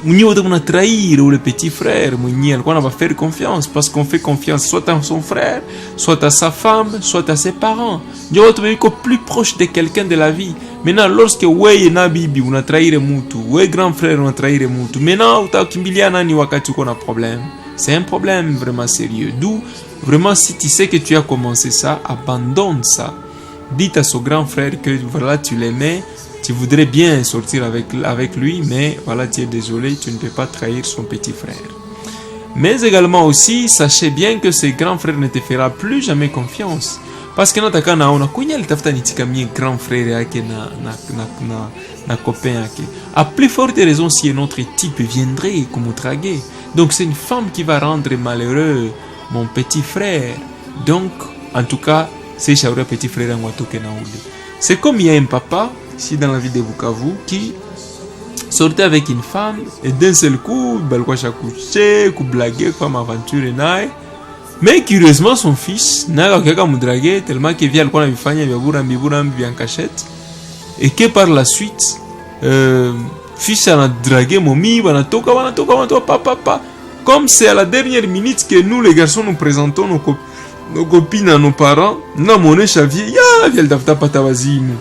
mwenye wote muna trahir ou le petit frère mwenye alikuwa va faire confiance, parce qu'on fait confiance soit à son frère, soit à sa femme, soit à ses parents. Ndio wote weko plus proche de quelqu'un de la vie. Maintenant lorsque wewe na bibi una trahir mutu, wewe grand frère una trahir mutu, maintenant utakimbilia nani wakati uko na problème? C'est un problème vraiment sérieux. D'où vraiment si tu sais que tu as commencé ça, abandonne ça. Dis à son grand frère que voilà, tu l'aimais, tu voudrais bien sortir avec lui, mais voilà, tu es désolé, tu ne peux pas trahir son petit frère. Mais également aussi, sachez bien que ce grand frère ne te fera plus jamais confiance. Parce que nataka naona kunya litafuta nitika mie grand frère yake na copain yake. À plus forte raison si un autre type viendrait comme draguer. Donc c'est une femme qui va rendre malheureux mon petit frère. Donc, en tout cas, c'est Shaura petit frère Ngwatoke Naouli. C'est comme il y a un papa, ici dans la ville de Bukavu, qui sortait avec une femme, et d'un seul coup, balkwa couché, coup blaguer, femme aventure et naï. Mais curieusement, son fils n'a pas draguer tellement qu'il vient à vifanya vya en cachette, et que par la suite, fils a dragué momi, wanatoka papa. Comme c'est à la dernière minute que nous les garçons nous présentons nos copines à nos parents, na mone Xavier, ya vya dafuta pata wazimu.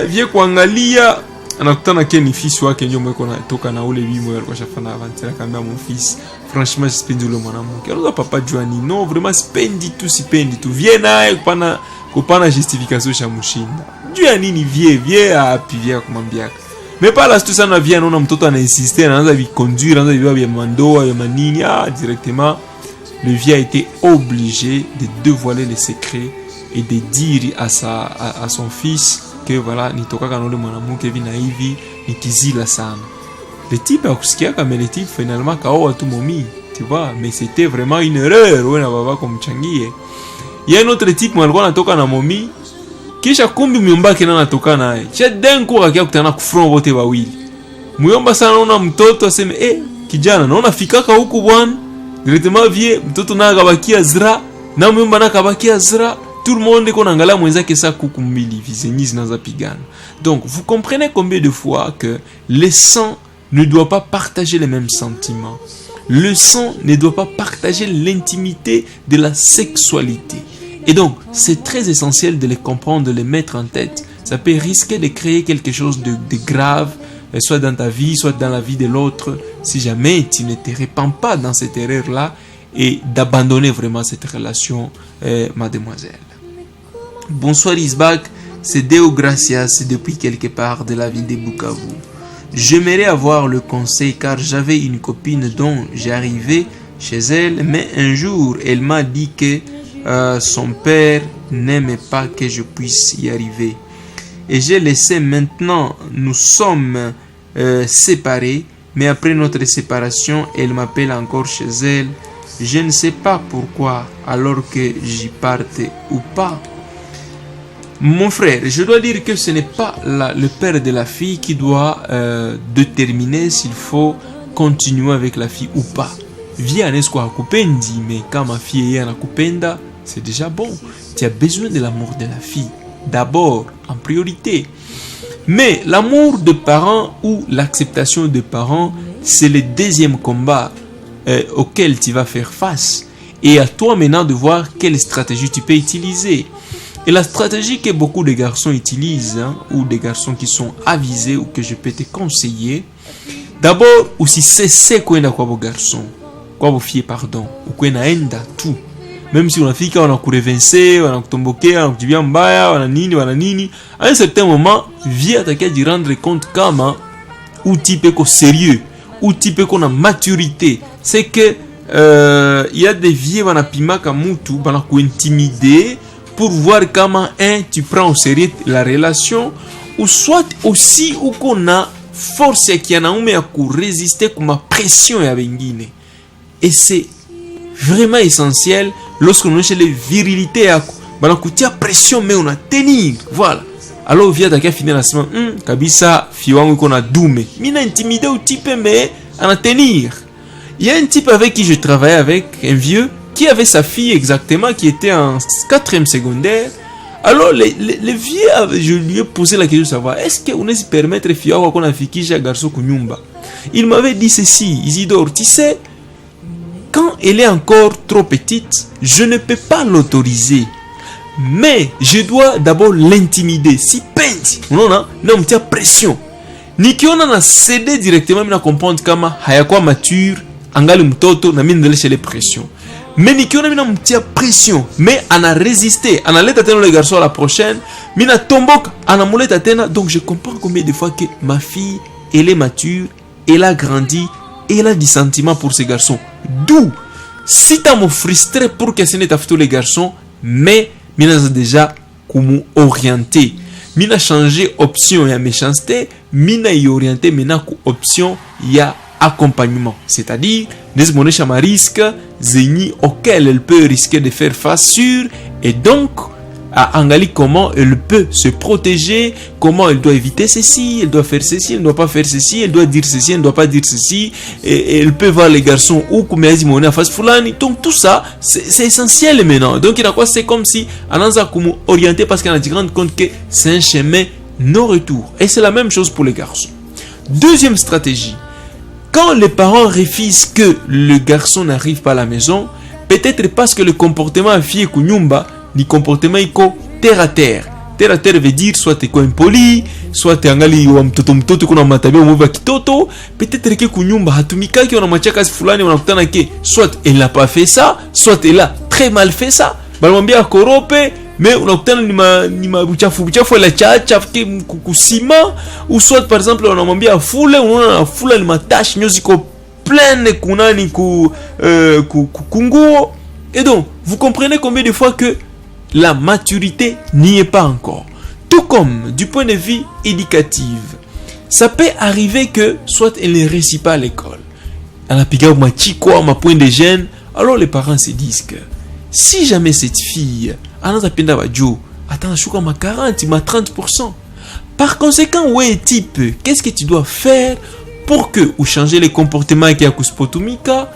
Vie kuangalia anakutana keni fils wake ndio mweko na toka na ule bimo alikuwa shafana aventure kamba mon fils. Franchement, sipendi ule mwanamke. Alors papa Joani, non, vraiment sipendi tu. Viens naye kupana justification cha mushinda. Joani ni vie api vie kumwambia. Mais pas là tout ça na vient on mtoto ana insister anaanza viconduire anaanza vibia vya mandoa ya manini directement le vieux a été obligé de dévoiler les secrets et de dire à son fils que voilà nitoka kanole mwanamke hivi na hivi nikizila sana. Le type a kusikia kama le type finalement kaoa tu momi, tu vois, mais c'était vraiment une erreur wewe na baba kumchangie. Il y a un autre type alikuwa anatoka na momi kisha kumbi myomba kina natoka naye. Cha denko akia kutana kufront wote wawili. Myomba sana naona mtoto aseme kijana naona fikaka huku bwana. Directement vie mtoto na akabakia zra na myomba na akabakia zra. Tout le monde qu'on angala mwenzake sa kuku mbili vizenyi zinaza pigana. Donc vous comprenez combien de fois que le sang ne doit pas partager les mêmes sentiments. Le sang ne doit pas partager l'intimité de la sexualité. Et donc, c'est très essentiel de les comprendre, de les mettre en tête. Ça peut risquer de créer quelque chose de grave, soit dans ta vie, soit dans la vie de l'autre, si jamais tu ne te répands pas dans cette erreur-là et d'abandonner vraiment cette relation, mademoiselle. Bonsoir Isbak, c'est Deo Gracias depuis quelque part de la ville de Bukavu. J'aimerais avoir le conseil car j'avais une copine dont j'arrivais chez elle, mais un jour, elle m'a dit que son père n'aimait pas que je puisse y arriver. Et j'ai laissé maintenant, nous sommes séparés, mais après notre séparation, elle m'appelle encore chez elle. Je ne sais pas pourquoi, alors que j'y partais ou pas. Mon frère, je dois dire que ce n'est pas le père de la fille qui doit déterminer s'il faut continuer avec la fille ou pas. Viens à kupendi, mais quand ma fille est à kupenda, c'est déjà bon. Tu as besoin de l'amour de la fille, d'abord, en priorité. Mais l'amour de parents ou l'acceptation des parents, c'est le deuxième combat auquel tu vas faire face. Et à toi maintenant de voir quelle stratégie tu peux utiliser. Et la stratégie que beaucoup de garçons utilisent, ou des garçons qui sont avisés, ou que je peux te conseiller, d'abord, aussi c'est quoi vos garçons, quoi vos filles, pardon, ou quoi naenda tout. même si unafika wanakurevense, wanakutombokea, wanakujibia mbaya, wana nini, à un certain moment vie atakia d'y rendre compte kama ou type ko sérieux, ou type ko na maturité. C'est que il y a des vieux wanapimaka mutu bana ku intimider pour voir comment tu prends au sérieux la relation, ou soit aussi ou qu'on a force ya kianaume ya kurésister kuma pression ya wengine. Et c'est vraiment essentiel lorsque nous cherchons les virilités yako bana kutia pression mais on a tenir, voilà. Alors via takia finir la semaine kabisa fi wangu iko na dume mina intimider ou type mais en tenir. Il y a un type avec qui je travaillais, avec un vieux qui avait sa fille exactement, qui était en 4e secondaire. Alors les vieux, je lui ai posé la question de savoir est-ce qu'on peut se permettre fille qu'on a fait un garçon kunyumba. Il m'avait dit ceci, Isidore, tu sais, quand elle est encore trop petite, je ne peux pas l'autoriser. Mais je dois d'abord l'intimider. Si peine, non, me tient pression. Nikiona na cédé directement, mina comprendre kama hayakwa mature, angali mtoto na mimi ndeleshe les pressions. Mais nikiona mina mtia pression, mais ana résisté, ana leta tena le garçon à la prochaine, mina tomboka, ana muleta tena. Donc je comprends combien de fois que ma fille, elle est mature, elle a grandi, et elle a du sentiment pour ces garçons. D'où, si t'as me frustré pour que ce n'est pas tous les garçons, mais mina déjà comme orienté. Mina changer option ya méchanceté, mina y orienter maintenant ku option ya accompagnement. C'est-à-dire, des monéchas ma risque, zeni auquel elle peut risquer de faire face sur, et donc, à Angali comment elle peut se protéger, comment elle doit éviter ceci, elle doit faire ceci, elle ne doit pas faire ceci, elle doit dire ceci, elle ne doit pas dire ceci, et elle peut voir les garçons ou comme elle dit mon à face fulani. Donc tout ça, c'est essentiel maintenant. Donc il y a quoi, c'est comme si on a comme orienté parce qu'on a dit rendre compte que c'est un chemin non retour. Et c'est la même chose pour les garçons. Deuxième stratégie, quand les parents refusent que le garçon n'arrive pas à la maison, peut-être parce que le comportement a fille kunyumba ni comportement iko terre à terre. Terre à terre veut dire soit t'es impoli, soit t'es angali wa mtoto kuna matabia mwa kitoto. Peut-être que kunyumba hatumika ki unamwachia kazi fulani unakutana ke soit elle n'a pas fait ça, soit elle a très mal fait ça. Balimwambia akorope, mais unakutana ni buchafu la chacha kusima, ou soit par exemple unamwambia afule, unaona afula ni matashi nyozi ko pleine kunani kunguo. Et donc, vous comprenez combien de fois que la maturité n'y est pas encore. Tout comme du point de vue éducatif, ça peut arriver que soit elle ne réussit pas à l'école. Elle a piqué ma chico, ma point de gêne. Alors les parents se disent que si jamais cette fille a un appel d'abadjo, attends, je suis comme à 40, ma 30%. Par conséquent, ouais type, qu'est-ce que tu dois faire pour que ou changer les comportements qui a kuspotumika,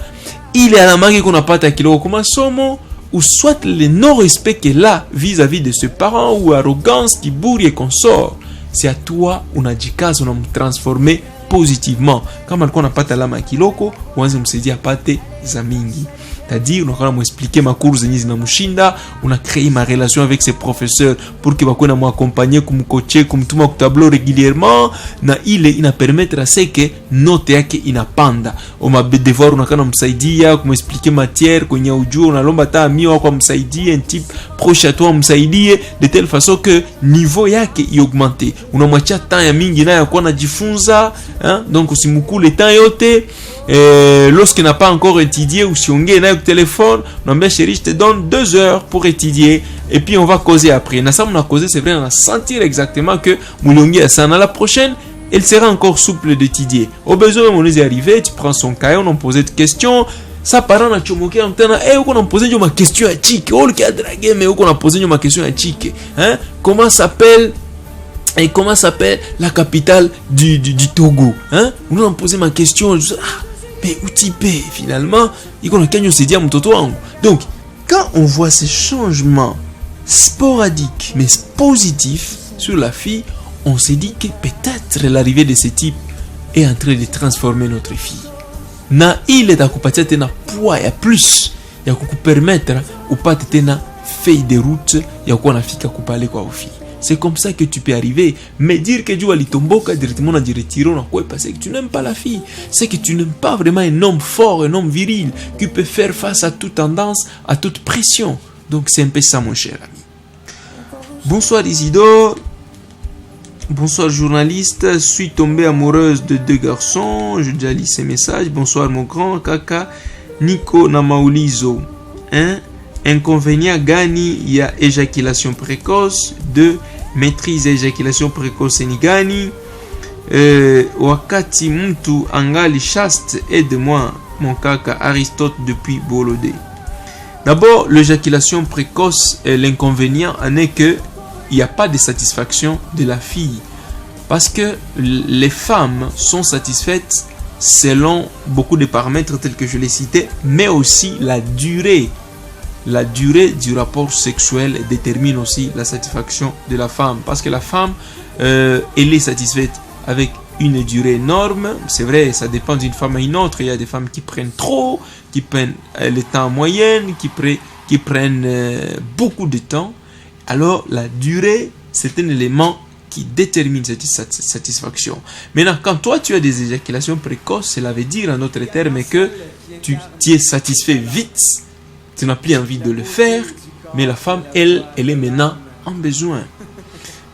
il est à la marque qu'on n'a pas ta kilo comme somo, ou soit le non-respect qu'elle a vis-à-vis de ses parents, ou arrogance qui bourre et qu'on sort. C'est à toi, on a dit cas, on a transformé positivement. Comme on n'a pas ta lama kiloko, on a dit à pas tes amis. C'est-à-dire, on a expliqué ma course na mushinda, on a créé ma relation avec ses professeurs pour que bakona m'accompagner comme coacher comme tout mon tableau régulièrement na ina permettre à ce que note yake inapanda. On m'a devoir on kana msaidia comme expliquer matière kwenye ujue unalomba ta mio kwa msaidia un type proche à toi msaidie de telle façon que niveau yake augmenter. Unamwachia temps ya mingi na yakuwa najifunza, hein? Donc usimukule temps yote. Lorsqu'il n'a pas encore étudié ou si on gagne un téléphone, non mais chérie, je te donne 2 heures pour étudier et puis on va causer après. On a causé, c'est vrai, on a senti exactement que Moulongi à ça, la prochaine, elle sera encore souple d'étudier. Au besoin, on est arrivé, tu prends son cahier, on a posé des questions. Ça parent na chomoké en tena, on a posé ma question à Chic, oh le qui a dragué, mais on a posé ma question à Chic, hein? Comment s'appelle la capitale du Togo, hein? On a posé ma question, mais où type finalement, il s'est dit à mon toto. Donc, quand on voit ces changements sporadiques mais positifs sur la fille, on s'est dit que peut-être l'arrivée de ce type est en train de transformer notre fille. Na il est à couper tena poids et plus, il y a permettre ou pas tena feuille de route, il y a quoi na fika couper quoi aux filles. C'est comme ça que tu peux arriver. Mais dire que Dieu alitomboka directement dans retirer quoi, parce que tu n'aimes pas la fille. C'est que tu n'aimes pas vraiment un homme fort, un homme viril, qui peut faire face à toute tendance, à toute pression. Donc c'est un peu ça, mon cher ami. Bonsoir Isidore. Bonsoir journaliste. Suis tombée amoureuse de 2 garçons. Je déjà lu ces messages. Bonsoir mon grand kaka. Nico Namaulizo. Inconvénient gani, il y a éjaculation précoce. 2. Maîtrise éjaculation précoce ni gani. Wakati mtu angali chaste, aide-moi mon kaka. Aristote depuis Bolodé. D'abord, l'éjaculation précoce, l'inconvénient en est que il n'y a pas de satisfaction de la fille. Parce que les femmes sont satisfaites selon beaucoup de paramètres tels que je l'ai cité, mais aussi la durée. La durée du rapport sexuel détermine aussi la satisfaction de la femme. Parce que la femme, elle est satisfaite avec une durée énorme. C'est vrai, ça dépend d'une femme à une autre. Il y a des femmes qui prennent trop, qui prennent le temps en moyenne, qui prennent beaucoup de temps. Alors, la durée, c'est un élément qui détermine cette satisfaction. Maintenant, quand toi, tu as des éjaculations précoces, cela veut dire, en d'autres termes, que tu es satisfait vite, tu n'as plus envie de le faire, mais la femme, elle est maintenant en besoin.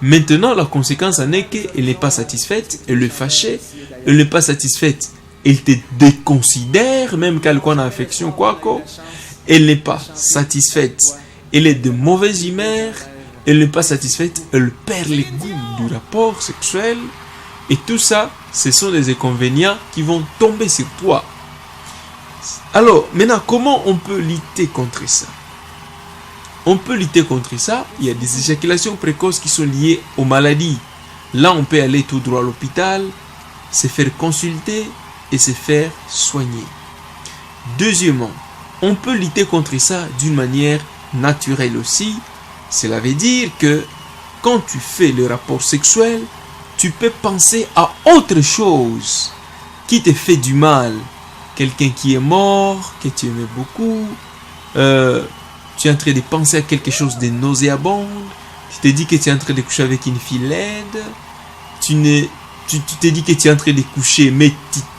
Maintenant, la conséquence en est qu'elle n'est pas satisfaite, elle est fâchée, elle n'est pas satisfaite, elle te déconsidère, même quand elle a affection, quoi. Elle n'est pas satisfaite, elle est de mauvaise humeur, elle n'est pas satisfaite, elle perd le goût du rapport sexuel, et tout ça, ce sont des inconvénients qui vont tomber sur toi. Alors, maintenant, comment on peut lutter contre ça? On peut lutter contre ça. Il y a des éjaculations précoces qui sont liées aux maladies. Là, on peut aller tout droit à l'hôpital, se faire consulter et se faire soigner. Deuxièmement, on peut lutter contre ça d'une manière naturelle aussi. Cela veut dire que quand tu fais le rapport sexuel, tu peux penser à autre chose qui te fait du mal. Quelqu'un qui est mort, que tu aimais beaucoup, tu es en train de penser à quelque chose de nauséabond, tu te dis que tu es en train de coucher avec une fille laide, tu te dis que tu es en train de coucher, mais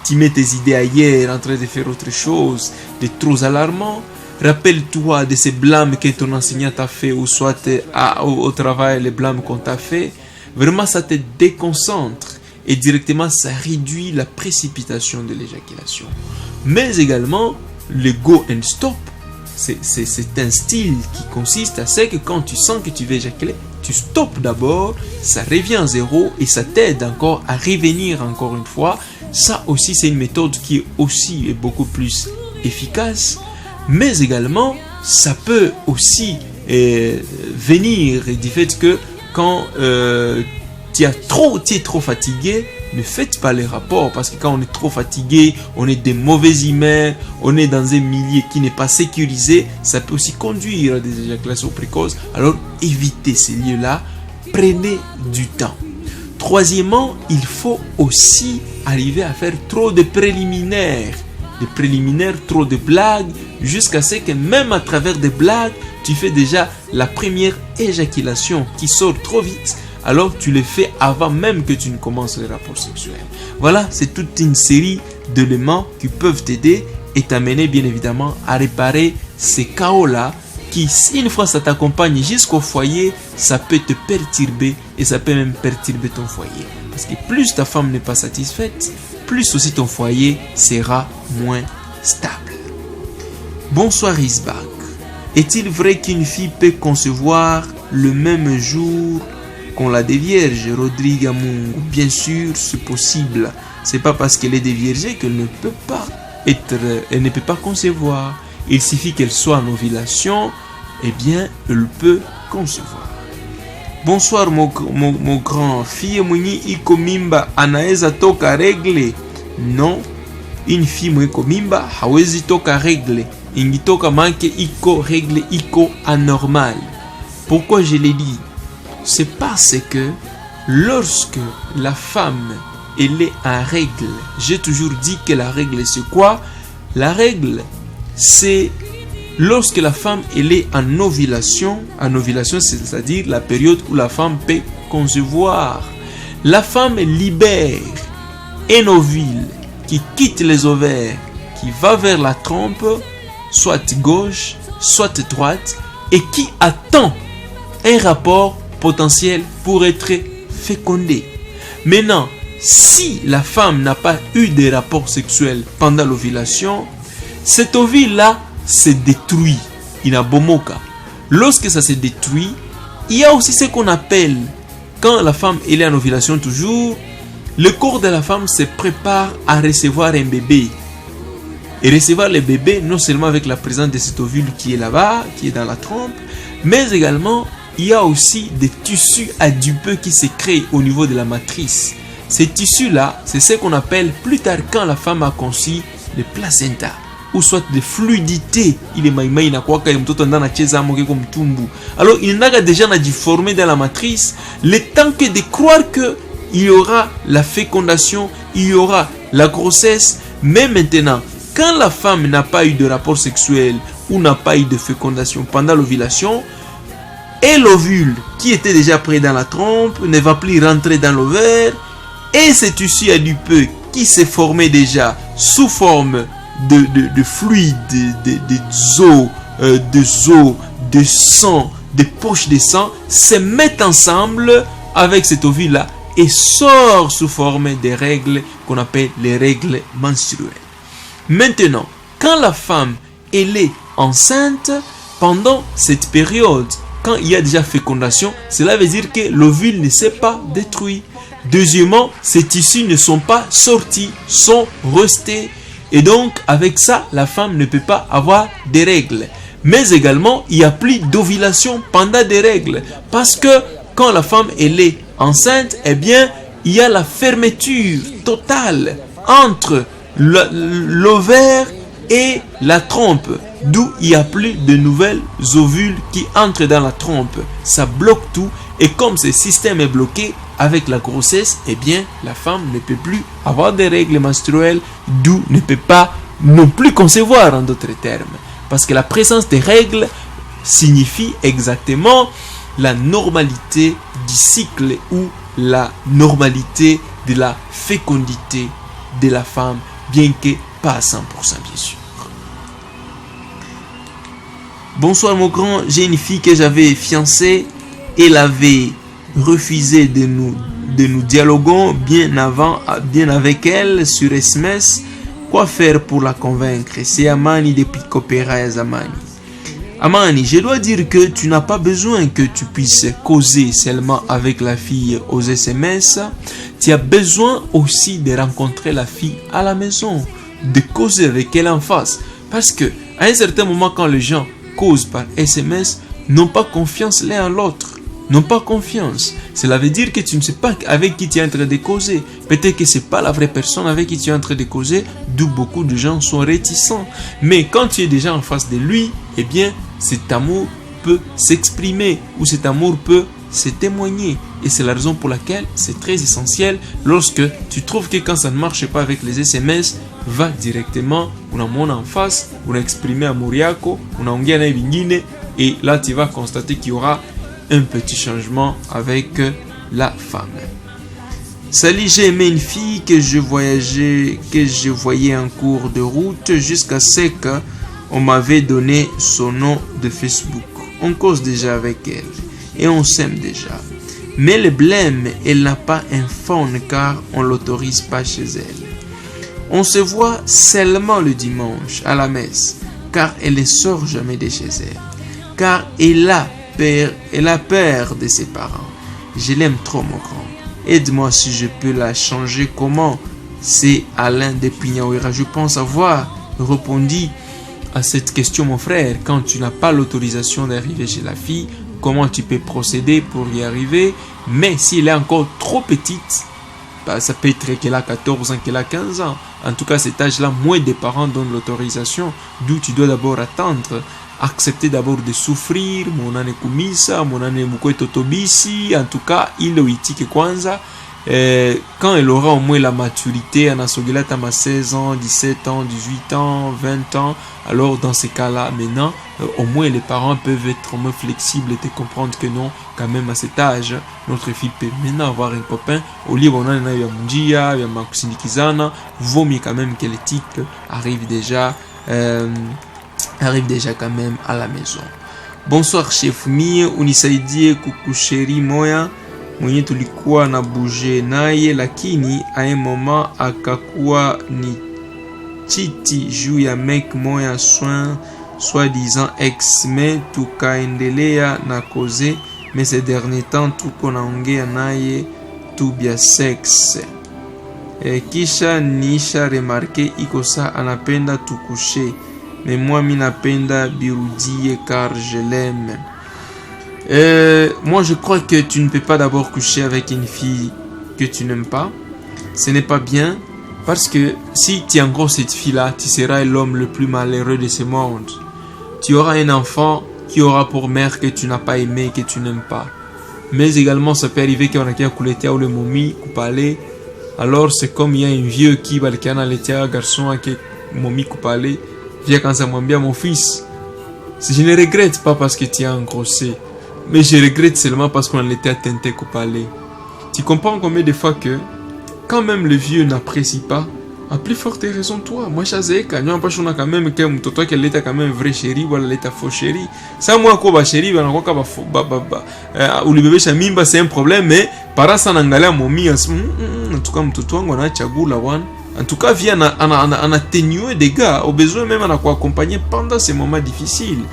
tu mets tes idées ailleurs, en train de faire autre chose, de trop alarmant. Rappelle-toi de ces blâmes que ton enseignant t'a fait, ou soit au travail, les blâmes qu'on t'a fait. Vraiment, ça te déconcentre. Et directement, ça réduit la précipitation de l'éjaculation. Mais également, le go and stop, c'est un style qui consiste à ce que quand tu sens que tu veux éjaculer, tu stoppes d'abord, ça revient à zéro et ça t'aide encore à revenir encore une fois. Ça aussi, c'est une méthode qui est aussi beaucoup plus efficace. Mais également, ça peut aussi venir du fait que quand tu es trop fatigué, ne faites pas les rapports, parce que quand on est trop fatigué, on est de mauvaises humeurs, on est dans un milieu qui n'est pas sécurisé, ça peut aussi conduire à des éjaculations précoces. Alors évitez ces lieux-là, prenez du temps. Troisièmement, il faut aussi arriver à faire trop de préliminaires. Des préliminaires, trop de blagues, jusqu'à ce que même à travers des blagues, tu fais déjà la première éjaculation qui sort trop vite. Alors tu le fais avant même que tu ne commences le rapport sexuel. Voilà, c'est toute une série d'éléments qui peuvent t'aider et t'amener bien évidemment à réparer ces chaos-là qui, si une fois ça t'accompagne jusqu'au foyer, ça peut te perturber et ça peut même perturber ton foyer. Parce que plus ta femme n'est pas satisfaite, plus aussi ton foyer sera moins stable. Bonsoir Isbak. Est-il vrai qu'une fille peut concevoir le même jour qu'on l'a des vierges? Rodrigue Amungu. Bien sûr, c'est possible. C'est pas parce qu'elle est déviergée qu'elle ne peut pas elle ne peut pas concevoir. Il suffit qu'elle soit en ovulation, eh bien, elle peut concevoir. Bonsoir mon grand. Fille mwenye iko mimba anaweza toka regle? Non, une fille mwenye iko mimba hawezi toka regle. Ingitoka manke iko regle, iko anormal. Pourquoi je l'ai dit? C'est parce que lorsque la femme elle est en règle, j'ai toujours dit que la règle c'est quoi? La règle c'est lorsque la femme elle est en ovulation, c'est-à-dire la période où la femme peut concevoir, la femme libère un ovule qui quitte les ovaires, qui va vers la trompe, soit gauche, soit droite, et qui attend un rapport potentiel pour être fécondé. Maintenant, si la femme n'a pas eu de rapport sexuel pendant l'ovulation, cet ovule-là se détruit. Inabomoka. Lorsque ça se détruit, il y a aussi ce qu'on appelle, quand la femme elle est en ovulation toujours, le corps de la femme se prépare à recevoir un bébé. Et recevoir le bébé, non seulement avec la présence de cet ovule qui est là-bas, qui est dans la trompe, mais également, il y a aussi des tissus adipeux qui se créent au niveau de la matrice. Ces tissus-là, c'est ce qu'on appelle plus tard quand la femme a conçu le placenta, ou soit de fluidité. Il est maïmaï na kwa kaya mtoto ndana cheza amoke comme tumbu. Alors, il n'a déjà formé dans la matrice, le temps que de croire que il y aura la fécondation, il y aura la grossesse, mais maintenant, quand la femme n'a pas eu de rapport sexuel ou n'a pas eu de fécondation pendant l'ovulation, et l'ovule qui était déjà près dans la trompe ne va plus rentrer dans l'ovaire, et ce tissu adipeux qui s'est formé déjà sous forme de fluide, de sang, de poches de sang, se mettent ensemble avec cet ovule-là et sort sous forme des règles qu'on appelle les règles menstruelles. Maintenant, quand la femme elle est enceinte, pendant cette période, quand il y a déjà fécondation, cela veut dire que l'ovule ne s'est pas détruit. Deuxièmement, ces tissus ne sont pas sortis, sont restés. Et donc, avec ça, la femme ne peut pas avoir des règles. Mais également, il n'y a plus d'ovulation pendant des règles. Parce que quand la femme elle est enceinte, eh bien, il y a la fermeture totale entre l'ovaire et la trompe, d'où il n'y a plus de nouvelles ovules qui entrent dans la trompe. Ça bloque tout, et comme ce système est bloqué avec la grossesse, eh bien la femme ne peut plus avoir des règles menstruelles, d'où ne peut pas non plus concevoir, en d'autres termes, parce que la présence des règles signifie exactement la normalité du cycle ou la normalité de la fécondité de la femme, bien que pas à 100% bien sûr. Bonsoir mon grand, j'ai une fille que j'avais fiancée, elle avait refusé de nous dialoguer bien avec elle sur SMS. Quoi faire pour la convaincre? C'est Amani depuis Kopera Amani. Amani, je dois dire que tu n'as pas besoin que tu puisses causer seulement avec la fille aux SMS. Tu as besoin aussi de rencontrer la fille à la maison, de causer avec elle en face. Parce que à un certain moment, quand les gens causent par SMS, n'ont pas confiance l'un en l'autre. N'ont pas confiance. Cela veut dire que tu ne sais pas avec qui tu es en train de causer. Peut-être que ce n'est pas la vraie personne avec qui tu es en train de causer, d'où beaucoup de gens sont réticents. Mais quand tu es déjà en face de lui, eh bien, cet amour peut s'exprimer ou cet amour peut se témoigner. Et c'est la raison pour laquelle c'est très essentiel, lorsque tu trouves que quand ça ne marche pas avec les SMS, va directement, unamwona en face, unaexprimer amour yako, unaongea naye vingine, et là tu vas constater qu'il y aura un petit changement avec la femme. Salut, j'ai aimé une fille que je voyais en cours de route jusqu'à ce qu'on m'avait donné son nom de Facebook. On cause déjà avec elle et on s'aime déjà. Mais le blême, elle n'a pas un phone car on l'autorise pas chez elle. On se voit seulement le dimanche à la messe car elle ne sort jamais de chez elle. Car elle a peur de ses parents. Je l'aime trop mon grand. Aide-moi si je peux la changer. Comment? C'est Alain de Pignaouira. Je pense avoir répondu à cette question mon frère. Quand tu n'as pas l'autorisation d'arriver chez la fille, comment tu peux procéder pour y arriver? Mais s'il est encore trop petite, ça peut être qu'elle a 14 ans, qu'elle a 15 ans. En tout cas, cet âge-là, moins des parents donnent l'autorisation. D'où tu dois d'abord attendre. Accepter d'abord de souffrir, monane kumisa, monane mukwe totobisi, en tout cas, ile uitike kwanza, quand elle aura au moins la maturité, Anasogela Tama 16 ans, 17 ans, 18 ans, 20 ans, alors dans ces cas-là, maintenant, au moins les parents peuvent être au moins flexibles et te comprendre que non, quand même à cet âge, notre fille peut maintenant avoir un copain. Au lieu on a ya munjia, ya makusindikizana, vaut mieux quand même que les types arrivent déjà quand même à la maison. Bonsoir chef mie, unisaidie kukusheri moya mwenye tulikuwa na buje naye, lakini aye moma akakuwa ni chiti juu ya mek moya soin soi-disant ex, me tukaendelea na koze, me ces derniers temps tuko naongea naye tu bia sexe. Kisha nisha remarke iko sa anapenda tukushe, mais moi mi napenda birudie car je l'aime. Moi je crois que tu ne peux pas d'abord coucher avec une fille que tu n'aimes pas. Ce n'est pas bien, parce que si tu es encore cette fille-là, tu seras l'homme le plus malheureux de ce monde. Tu auras un enfant qui aura pour mère que tu n'as pas aimé, que tu n'aimes pas. Mais également ça peut arriver qu'on a qu'à couler ou le momi coupalé. Alors c'est comme il y a un vieux qui va le canal un garçon qui momi coupalé. Viens quand ça m'embia mon fils. Je ne regrette pas parce que tu as engrossé, mais je regrette seulement parce qu'on était attenté coupalé. Tu comprends combien de fois que quand même le vieux n'apprécie pas, à plus forte raison toi. Moi je quand même que mtoto wake leta quand même vrai chéri wala leta faux chéri. Ça moi ko ba chéri bana ko ba ulibebesha mimba c'est un problème, mais para sana angalia momi en tout cas mtoto wangu anachagula wana. En tout cas, vient en atténuer des gars, au besoin même en accompagner pendant ces moments difficiles.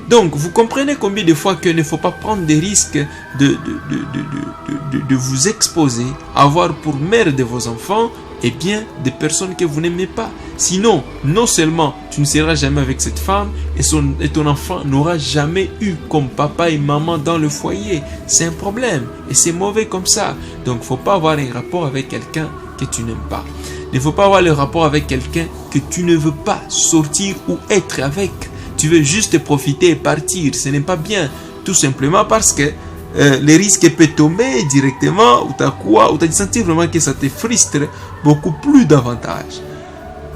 Donc, vous comprenez combien de fois qu'il ne faut pas prendre des risques de vous exposer, à avoir pour mère de vos enfants, et bien, des personnes que vous n'aimez pas. Sinon, non seulement tu ne seras jamais avec cette femme, et ton enfant n'aura jamais eu comme papa et maman dans le foyer. C'est un problème, et c'est mauvais comme ça. Donc, il ne faut pas avoir un rapport avec quelqu'un que tu n'aimes pas. Il ne faut pas avoir le rapport avec quelqu'un que tu ne veux pas sortir ou être avec. Tu veux juste profiter et partir. Ce n'est pas bien. Tout simplement parce que les risques peuvent tomber directement ou tu sentir vraiment que ça te frustre beaucoup plus davantage.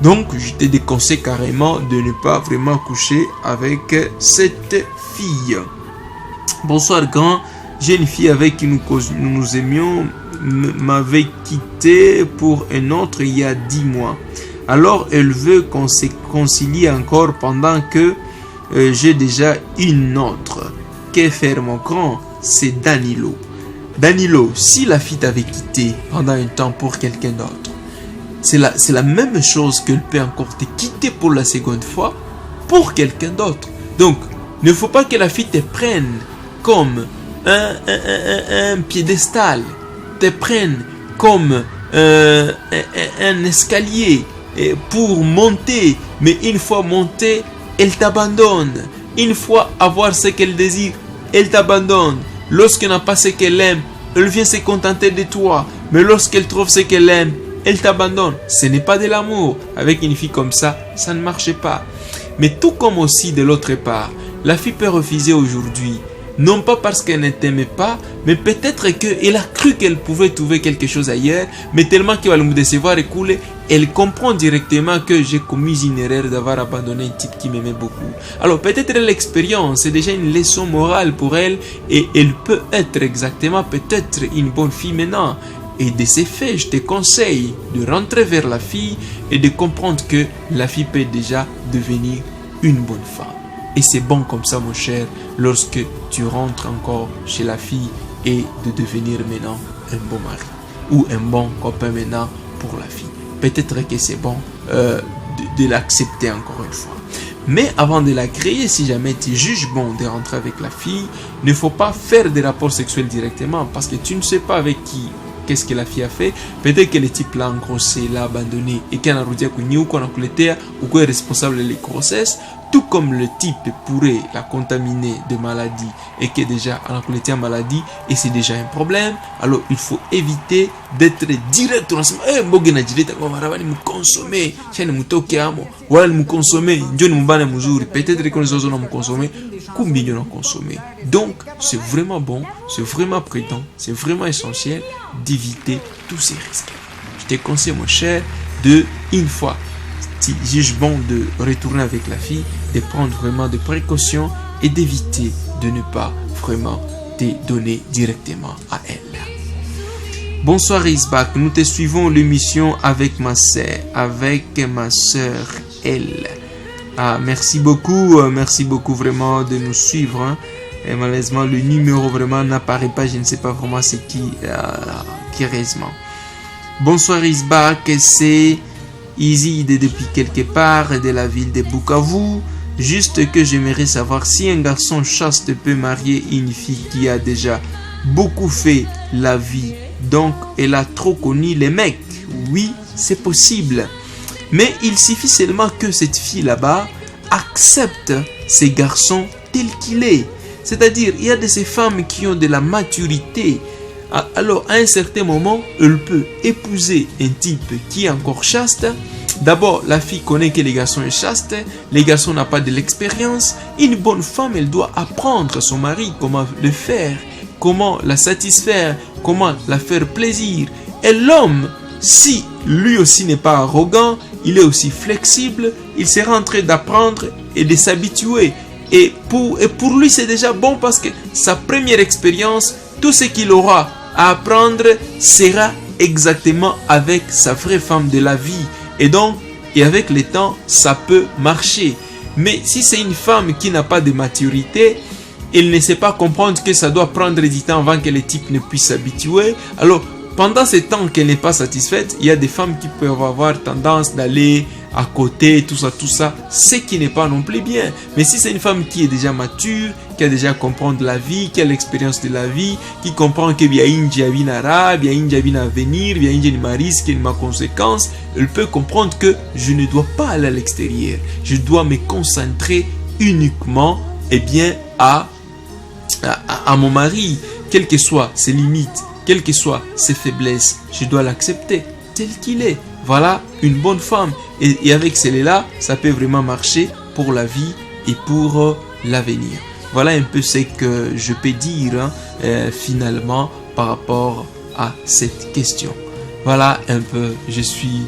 Donc, je te déconseille carrément de ne pas vraiment coucher avec cette fille. Bonsoir grand. J'ai une fille avec qui nous aimions, m'avait quitté pour un autre il y a 10 mois. Alors elle veut qu'on se concilie encore pendant que j'ai déjà une autre. Que faire mon grand? C'est Danilo. Danilo, si la fille t'avait quitté pendant un temps pour quelqu'un d'autre, c'est la même chose qu'elle peut encore te quitter pour la seconde fois pour quelqu'un d'autre. Donc, il ne faut pas que la fille te prenne comme un piédestal, te prenne comme un escalier pour monter, mais une fois montée, elle t'abandonne. Une fois avoir ce qu'elle désire, elle t'abandonne. Lorsqu'elle n'a pas ce qu'elle aime, elle vient se contenter de toi, mais lorsqu'elle trouve ce qu'elle aime, elle t'abandonne. Ce n'est pas de l'amour. Avec une fille comme ça, ça ne marche pas. Mais tout comme aussi de l'autre part, la fille peut refuser aujourd'hui. Non pas parce qu'elle ne t'aimait pas, mais peut-être qu'elle a cru qu'elle pouvait trouver quelque chose ailleurs, mais tellement qu'elle va me décevoir et couler, elle comprend directement que j'ai commis une erreur d'avoir abandonné un type qui m'aimait beaucoup. Alors peut-être l'expérience est déjà une leçon morale pour elle, et elle peut être exactement peut-être une bonne fille maintenant. Et de ces faits, je te conseille de rentrer vers la fille et de comprendre que la fille peut déjà devenir une bonne femme. Et c'est bon comme ça, mon cher, lorsque tu rentres encore chez la fille et de devenir maintenant un bon mari ou un bon copain maintenant pour la fille. Peut-être que c'est bon de l'accepter encore une fois. Mais avant de la créer, si jamais tu juges bon de rentrer avec la fille, il ne faut pas faire des rapports sexuels directement parce que tu ne sais pas avec qui. Qu'est-ce que la fille a fait? Peut-être que le type l'a engrossé, l'a abandonné et qu'il a redit qu'on a ou qu'on est responsable de la grossesse. tout comme le type pourrait la contaminer de maladie et qui est déjà en la maladie et c'est déjà un problème, alors il faut éviter d'être direct. Consommer, peut-être que nous allons consommer, combien nous consommer. Donc c'est vraiment bon, c'est vraiment prudent, c'est vraiment essentiel d'éviter tous ces risques. Je te conseille, mon cher, de une fois si juge bon de retourner avec la fille, de prendre vraiment des précautions et d'éviter de ne pas vraiment te donner directement à elle. Bonsoir Isbak, nous te suivons l'émission avec ma sœur, elle. Ah, merci beaucoup vraiment de nous suivre. Hein. Et malheureusement, le numéro vraiment n'apparaît pas, je ne sais pas vraiment c'est qui heureusement. Bonsoir Isbak, c'est Easy depuis quelque part de la ville de Bukavu. Juste que j'aimerais savoir si un garçon chaste peut marier une fille qui a déjà beaucoup fait la vie, donc elle a trop connu les mecs. Oui, c'est possible. Mais il suffit seulement que cette fille là-bas accepte ces garçons tel qu'il est. C'est-à-dire, il y a de ces femmes qui ont de la maturité. Alors, à un certain moment, elle peut épouser un type qui est encore chaste. D'abord, la fille connaît que les garçons est chaste. Les garçons n'ont pas de l'expérience. Une bonne femme, elle doit apprendre à son mari comment le faire, comment la satisfaire, comment la faire plaisir. Et l'homme, si lui aussi n'est pas arrogant, il est aussi flexible, il sera en train d'apprendre et de s'habituer. Et pour lui, c'est déjà bon parce que sa première expérience, tout ce qu'il aura à apprendre sera exactement avec sa vraie femme de la vie. Et donc, et avec le temps, ça peut marcher. Mais si c'est une femme qui n'a pas de maturité, elle ne sait pas comprendre que ça doit prendre du temps avant que le type ne puisse s'habituer. Alors, pendant ce temps qu'elle n'est pas satisfaite, il y a des femmes qui peuvent avoir tendance d'aller à côté, tout ça, ce qui n'est pas non plus bien. Mais si c'est une femme qui est déjà mature, qui a déjà compris la vie, qui a l'expérience de la vie, qui comprend que bien une vie arabe, bien une vie à venir, bien une risque, il y a une conséquence, elle peut comprendre que je ne dois pas aller à l'extérieur. Je dois me concentrer uniquement à mon mari, quelles que soient ses limites, quelles que soient ses faiblesses, je dois l'accepter tel qu'il est. Voilà une bonne femme. Et avec celle-là, ça peut vraiment marcher pour la vie et pour l'avenir. Voilà un peu ce que je peux dire finalement par rapport à cette question. Voilà un peu, je suis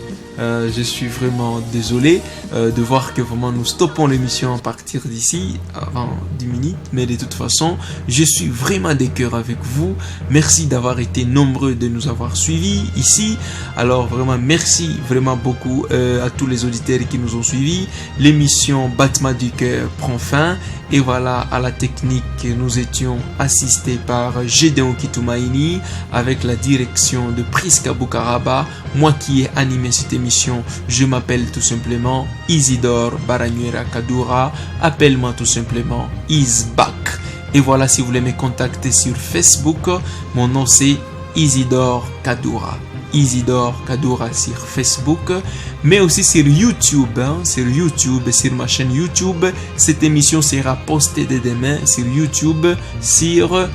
vraiment désolé de voir que vraiment nous stoppons l'émission à partir d'ici avant 10 minutes, mais de toute façon je suis vraiment de cœur avec vous. Merci d'avoir été nombreux de nous avoir suivis ici. Alors vraiment merci vraiment beaucoup à tous les auditeurs qui nous ont suivis. L'émission Battement du cœur prend fin et voilà, à la technique nous étions assistés par Gédéon Kitoumaïni avec la direction de Priska Boukaraba. Moi qui ai animé cette émission, je m'appelle tout simplement Isidore Baragnuera Kadoura. Appelle-moi tout simplement Isbak. Et voilà, si vous voulez me contacter sur Facebook, mon nom c'est Isidore Kadoura. Isidore Kadoura sur Facebook, mais aussi sur YouTube, sur ma chaîne YouTube. Cette émission sera postée dès demain sur YouTube, sur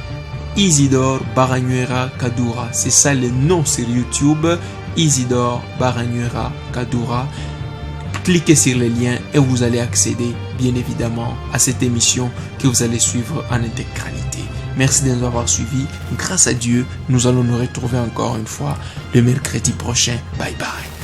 Isidore Baragnuera Kadoura. C'est ça le nom sur YouTube, Isidore Baragnuera Kadoura. Cliquez sur le lien et vous allez accéder bien évidemment à cette émission que vous allez suivre en intégralité. Merci de nous avoir suivis. Grâce à Dieu, nous allons nous retrouver encore une fois le mercredi prochain. Bye bye.